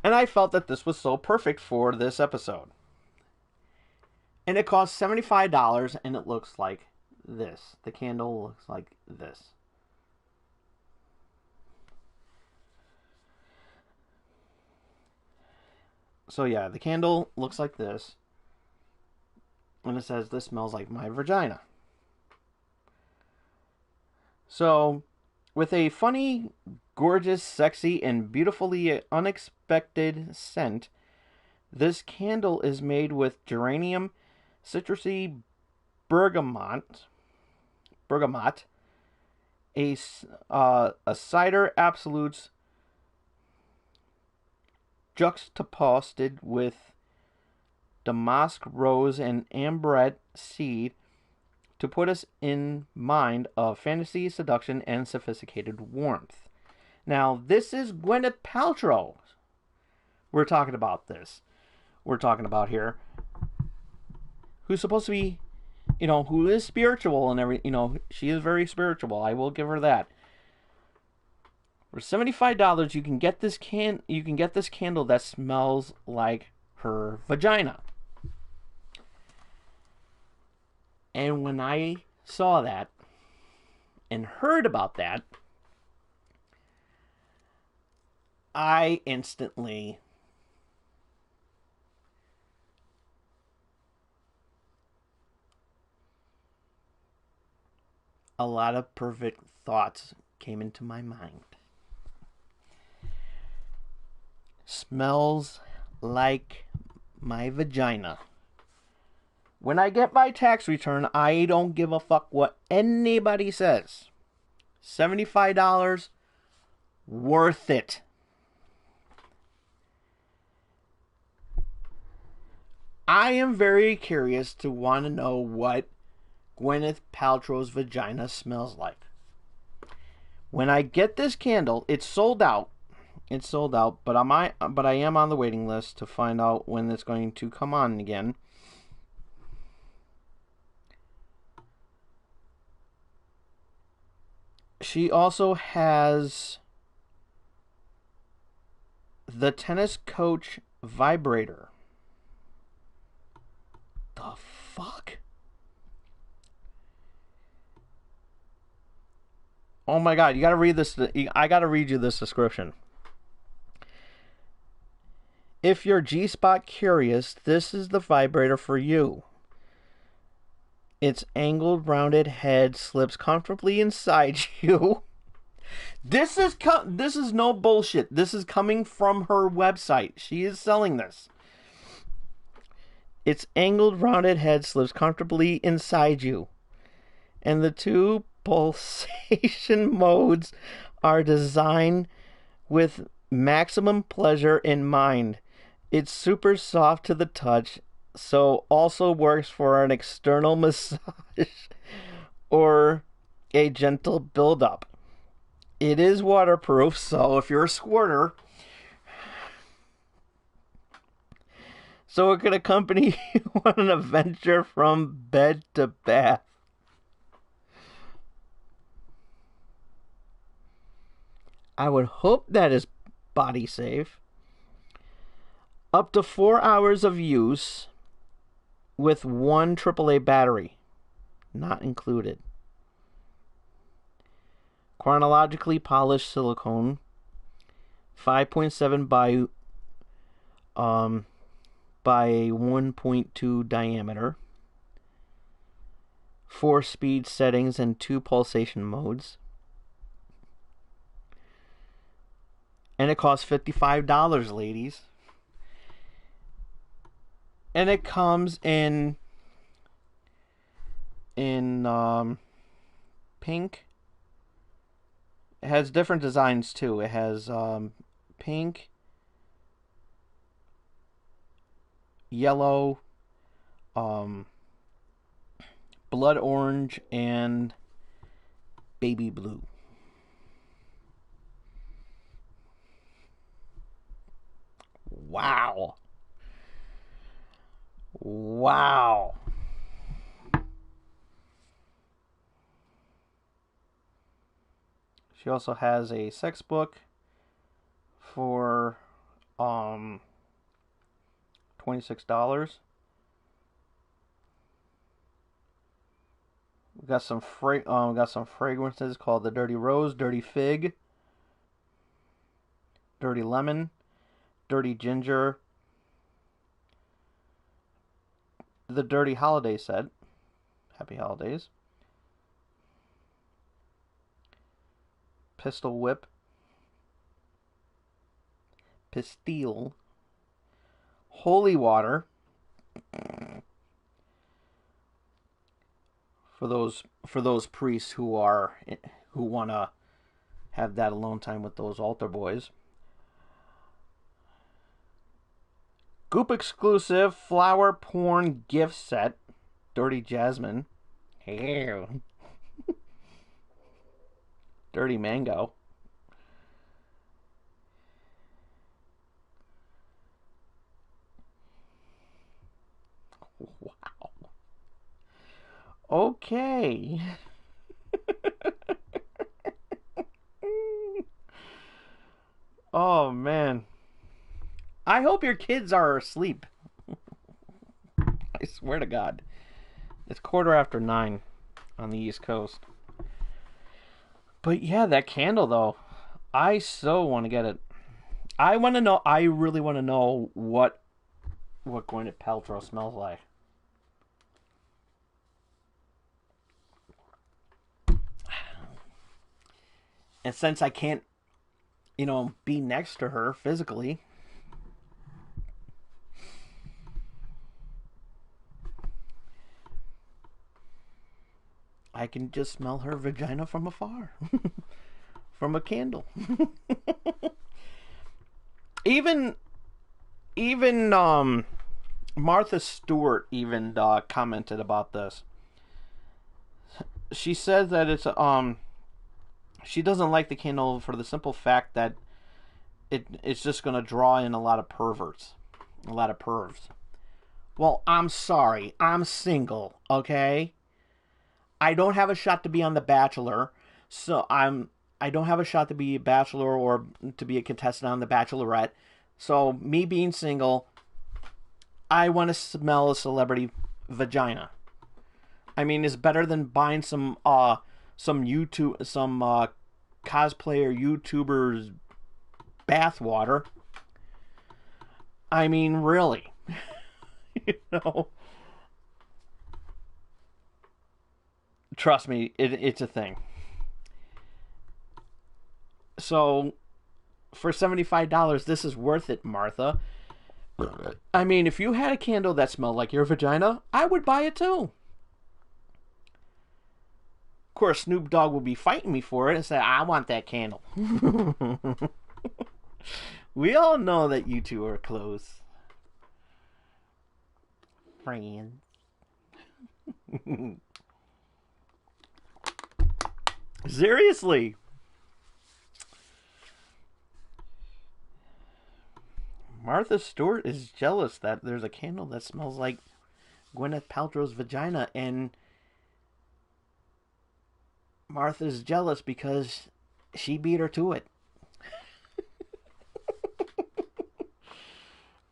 And I felt that this was so perfect for this episode. And it costs $75 and it looks like this. The candle looks like this. So yeah, the candle looks like this. And it says, "This smells like my vagina." So, with a funny, gorgeous, sexy, and beautifully unexpected scent, this candle is made with geranium, citrusy bergamot, a cider absolutes juxtaposed with damask rose and amberette seed to put us in mind of fantasy, seduction, and sophisticated warmth. Now, this is Gwyneth Paltrow. We're talking about this. We're talking about here. Who's supposed to be, who is spiritual and she is very spiritual. I will give her that. For $75, you can get this candle that smells like her vagina. And when I saw that and heard about that, I instantly a lot of perfect thoughts came into my mind. Smells like my vagina. When I get my tax return, I don't give a fuck what anybody says. $75, worth it. I am very curious to want to know what Gwyneth Paltrow's vagina smells like. When I get this candle, it's sold out. But I am on the waiting list to find out when it's going to come on again. She also has the tennis coach vibrator. The fuck? Oh my god, you gotta read this. I gotta read you this description. If you're G-spot curious, this is the vibrator for you. Its angled, rounded head slips comfortably inside you. This is no bullshit. This is coming from her website. She is selling this. Its angled, rounded head slips comfortably inside you. And the two pulsation modes are designed with maximum pleasure in mind. It's super soft to the touch, so also works for an external massage or a gentle build-up. It is waterproof, so if you're a squirter, so it could accompany you on an adventure from bed to bath. I would hope that is body safe. Up to 4 hours of use with one AAA battery, not included. Chronologically polished silicone, 5.7 by by a 1.2 diameter, 4 speed settings and 2 pulsation modes. And it costs $55, ladies. And it comes in pink. It has different designs too. It has pink, yellow, blood orange, and baby blue. Wow. Wow. She also has a sex book for $26. We got some fragrances called the Dirty Rose, Dirty Fig, Dirty Lemon, Dirty Ginger, the Dirty Holiday set. Happy Holidays. Pistol Whip, Pistille, Holy Water, for those priests who want to have that alone time with those altar boys. Goop exclusive flower porn gift set, Dirty Jasmine. Ew. Dirty Mango. Wow. Okay. Oh, man. I hope your kids are asleep. I swear to God. It's 9:15 on the East Coast. But yeah, that candle though, I so want to get it. I really want to know what Gwyneth Paltrow smells like. And since I can't, be next to her physically, I can just smell her vagina from afar. From a candle. even Martha Stewart even commented about this. She says that it's she doesn't like the candle for the simple fact that it's just going to draw in a lot of perverts, a lot of pervs. Well, I'm sorry, I'm single, okay? I don't have a shot to be on The Bachelor, so I don't have a shot to be a bachelor or to be a contestant on The Bachelorette. So me being single, I want to smell a celebrity vagina. I mean, it's better than buying some cosplayer YouTubers bathwater. I mean, really. Trust me, it's a thing. So, for $75, this is worth it, Martha. I mean, if you had a candle that smelled like your vagina, I would buy it too. Of course, Snoop Dogg will be fighting me for it and say, I want that candle. We all know that you two are close friends. Seriously. Martha Stewart is jealous that there's a candle that smells like Gwyneth Paltrow's vagina, and Martha's jealous because she beat her to it.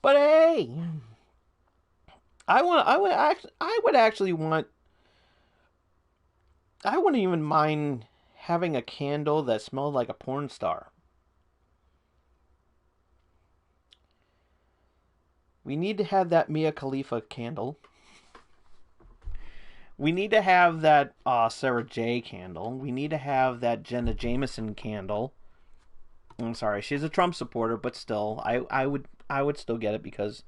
But hey, I wouldn't even mind having a candle that smelled like a porn star. We need to have that Mia Khalifa candle. We need to have that Sarah J candle. We need to have that Jenna Jameson candle. I'm sorry, she's a Trump supporter, but still, I would still get it because,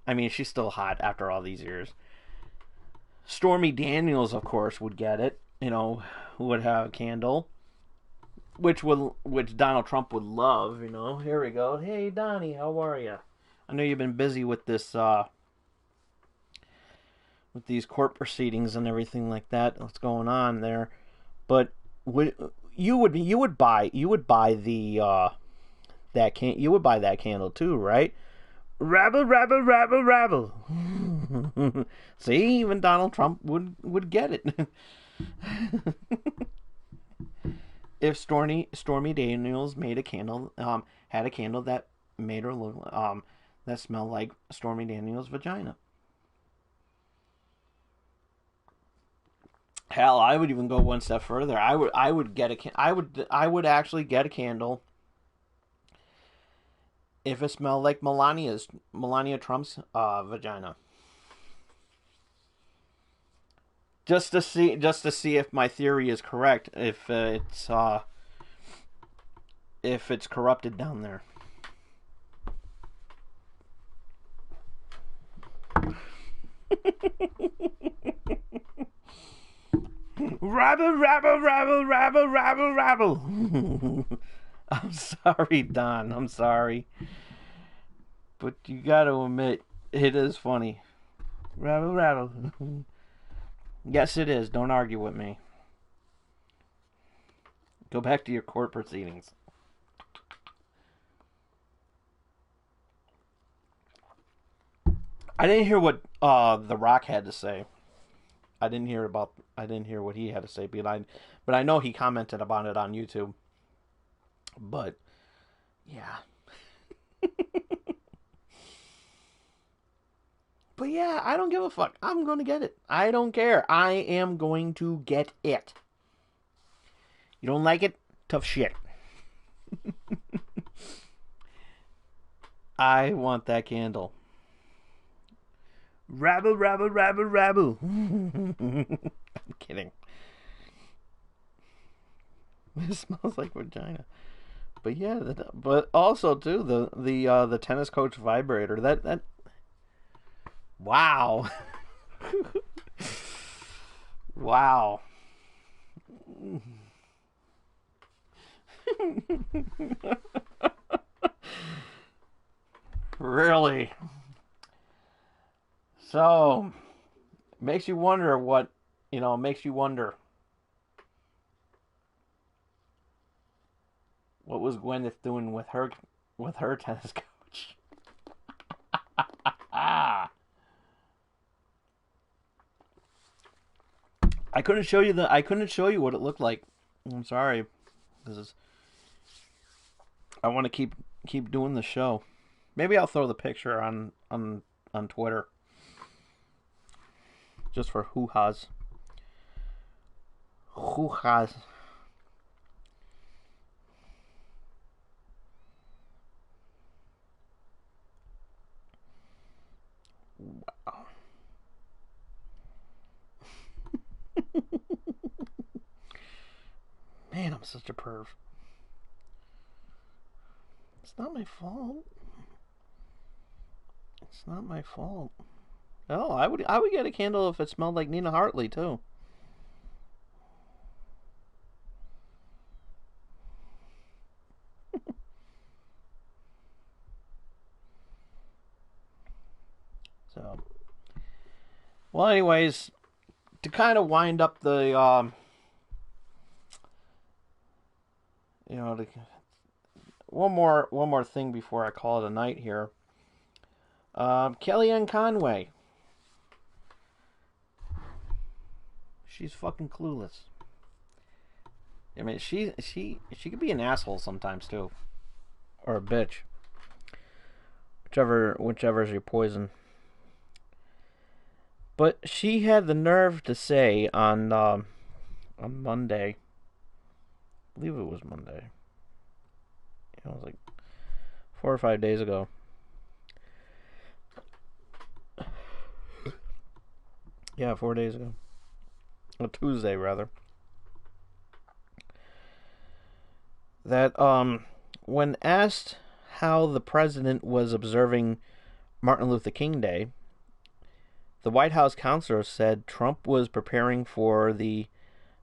I mean, she's still hot after all these years. Stormy Daniels, of course, would get it. You know, who would have a candle, which Donald Trump would love. You know, here we go. Hey, Donnie, how are you? I know you've been busy with this, with these court proceedings and everything like that. What's going on there? But you would buy the you would buy that candle too, right? Rabble, rabble, rabble, rabble. See, even Donald Trump would get it. If Stormy Daniels made a candle, had a candle that made her look, that smelled like Stormy Daniels' vagina. Hell, I would even go one step further. I would actually get a candle if it smelled like Melania Trump's vagina. Just to see if my theory is correct, if it's corrupted down there. Rabble, rabble, rabble, rabble, rabble, rabble. I'm sorry, Don. I'm sorry. But you gotta admit, it is funny. Rabble, rabble. Yes, it is. Don't argue with me. Go back to your court proceedings. I didn't hear what The Rock had to say. I didn't hear what he had to say, but I know he commented about it on YouTube. But yeah. But yeah, I don't give a fuck. I'm going to get it. I don't care. I am going to get it. You don't like it? Tough shit. I want that candle. Rabble, rabble, rabble, rabble. I'm kidding. It smells like vagina. But yeah, but also too the tennis coach vibrator. That wow. Wow. Really? So, makes you wonder what, makes you wonder what was Gwyneth doing with her tennis coach. I couldn't show you what it looked like. I'm sorry. I want to keep doing the show. Maybe I'll throw the picture on Twitter. Just for hoo-has. Hoo-has. Wow. Man, I'm such a perv. It's not my fault. It's not my fault. Oh, I would get a candle if it smelled like Nina Hartley too. So, well, anyways, to kind of wind up the one more thing before I call it a night here. Kellyanne Conway. She's fucking clueless. I mean, she could be an asshole sometimes too, or a bitch. Whichever is your poison. But she had the nerve to say on Monday, I believe it was Monday. It was like 4 or 5 days ago. Yeah, 4 days ago. A Tuesday, rather. That, when asked how the president was observing Martin Luther King Day, the White House counselor said Trump was preparing for the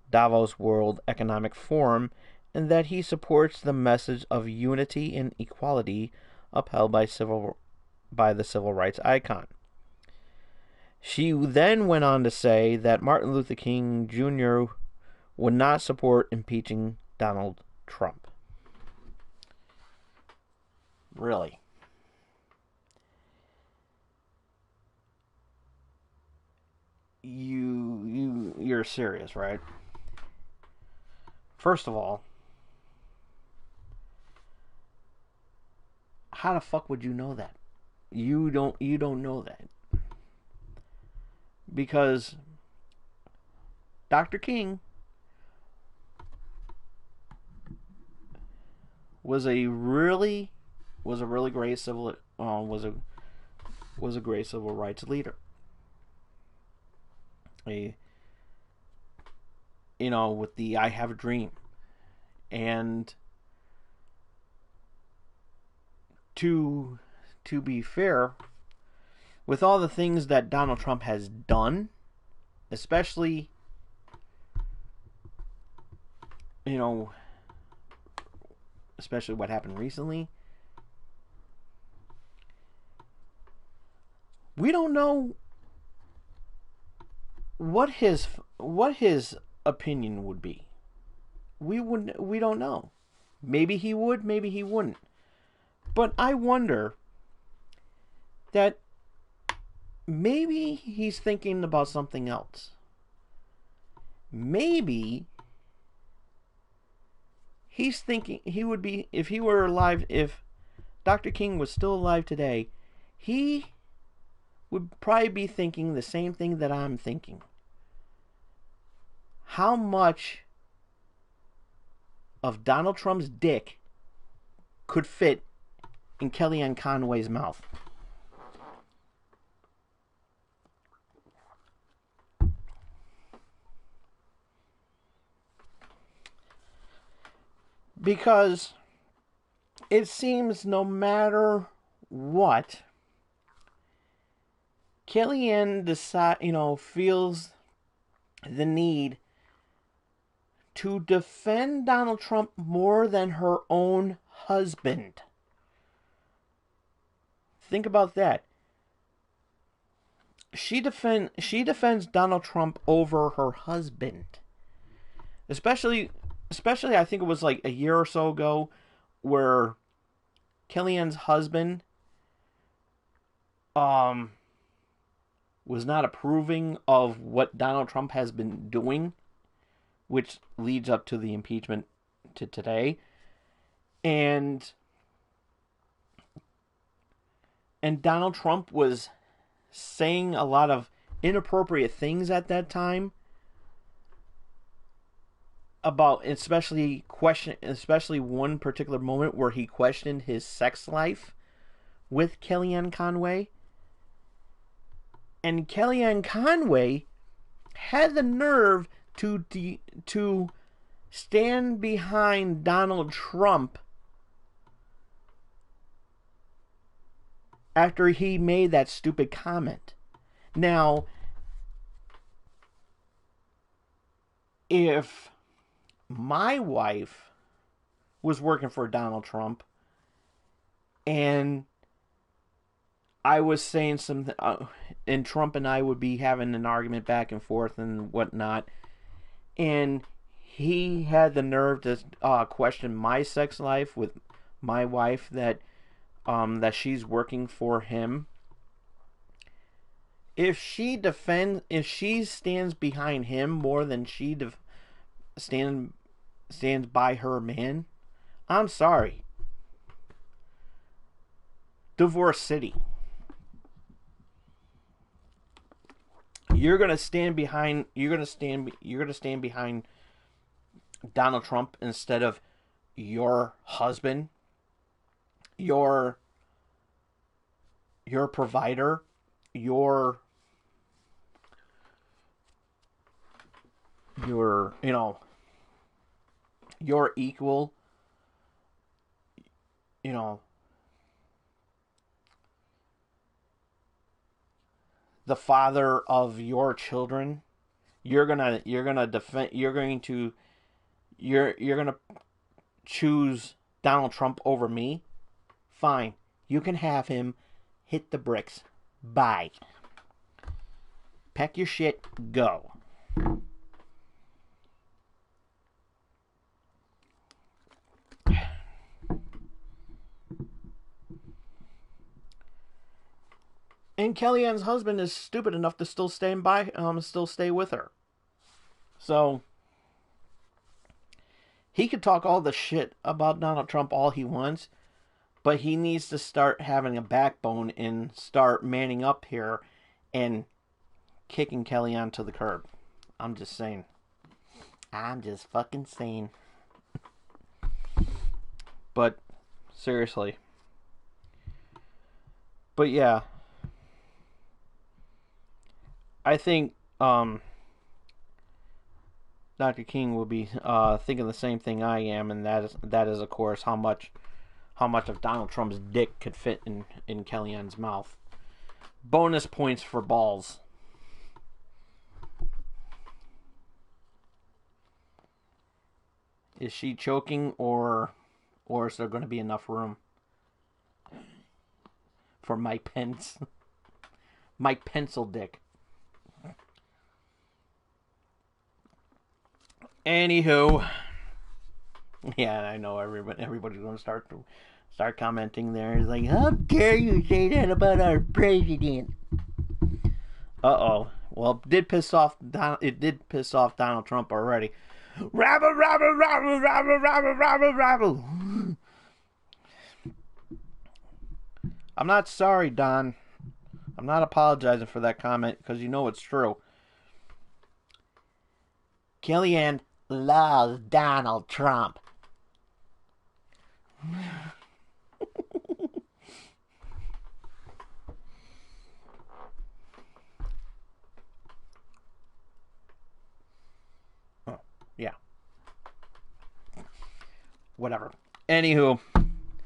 Davos World Economic Forum and that he supports the message of unity and equality upheld by the civil rights icon. She then went on to say that Martin Luther King Jr. would not support impeaching Donald Trump. Really? You're serious, right? First of all, how the fuck would you know that? You don't know that. Because Dr. King was a really great was a great civil rights leader. With the I Have a Dream. And to be fair, with all the things that Donald Trump has done, especially what happened recently, we don't know what his opinion would be. We don't know. Maybe he would, maybe he wouldn't. But I wonder that maybe he's thinking about something else. Maybe he's thinking he would be, if he were alive, if Dr. King was still alive today, he would probably be thinking the same thing that I'm thinking. How much of Donald Trump's dick could fit in Kellyanne Conway's mouth? Because it seems no matter what, Kellyanne feels the need to defend Donald Trump more than her own husband. Think about that. She defends Donald Trump over her husband. Especially I think it was like a year or so ago where Kellyanne's husband was not approving of what Donald Trump has been doing, which leads up to the impeachment to today. And Donald Trump was saying a lot of inappropriate things at that time about, especially one particular moment where he questioned his sex life with Kellyanne Conway. And Kellyanne Conway had the nerve to stand behind Donald Trump after he made that stupid comment. Now, if my wife was working for Donald Trump and I was saying something, and Trump and I would be having an argument back and forth and whatnot, and he had the nerve to question my sex life with my wife that she's working for him. If she stands behind him more than she stands by her man, I'm sorry. Divorce City. You're gonna stand behind Donald Trump instead of your husband, your provider, your your, your equal, you know, the father of your children, you're gonna choose Donald Trump over me. Fine, you can have him. Hit the bricks. Bye. Pack your shit. Go. And Kellyanne's husband is stupid enough to still still stay with her. So he could talk all the shit about Donald Trump all he wants, but he needs to start having a backbone and start manning up here and kicking Kellyanne to the curb. I'm just saying. I'm just fucking saying. But seriously. But yeah. I think Dr. King will be thinking the same thing I am, and that is of course how much of Donald Trump's dick could fit in Kellyanne's mouth. Bonus points for balls. Is she choking, or is there going to be enough room for Mike Pence? Mike Pencil Dick. Anywho, yeah, I know everybody's going to start commenting there. It's like, how dare you say that about our president? Uh-oh. Well, it did piss off Donald Trump already. Rabble, rabble, rabble, rabble, rabble, rabble, rabble. I'm not sorry, Don. I'm not apologizing for that comment because you know it's true. Kellyanne loves Donald Trump. Oh, yeah. Whatever. Anywho.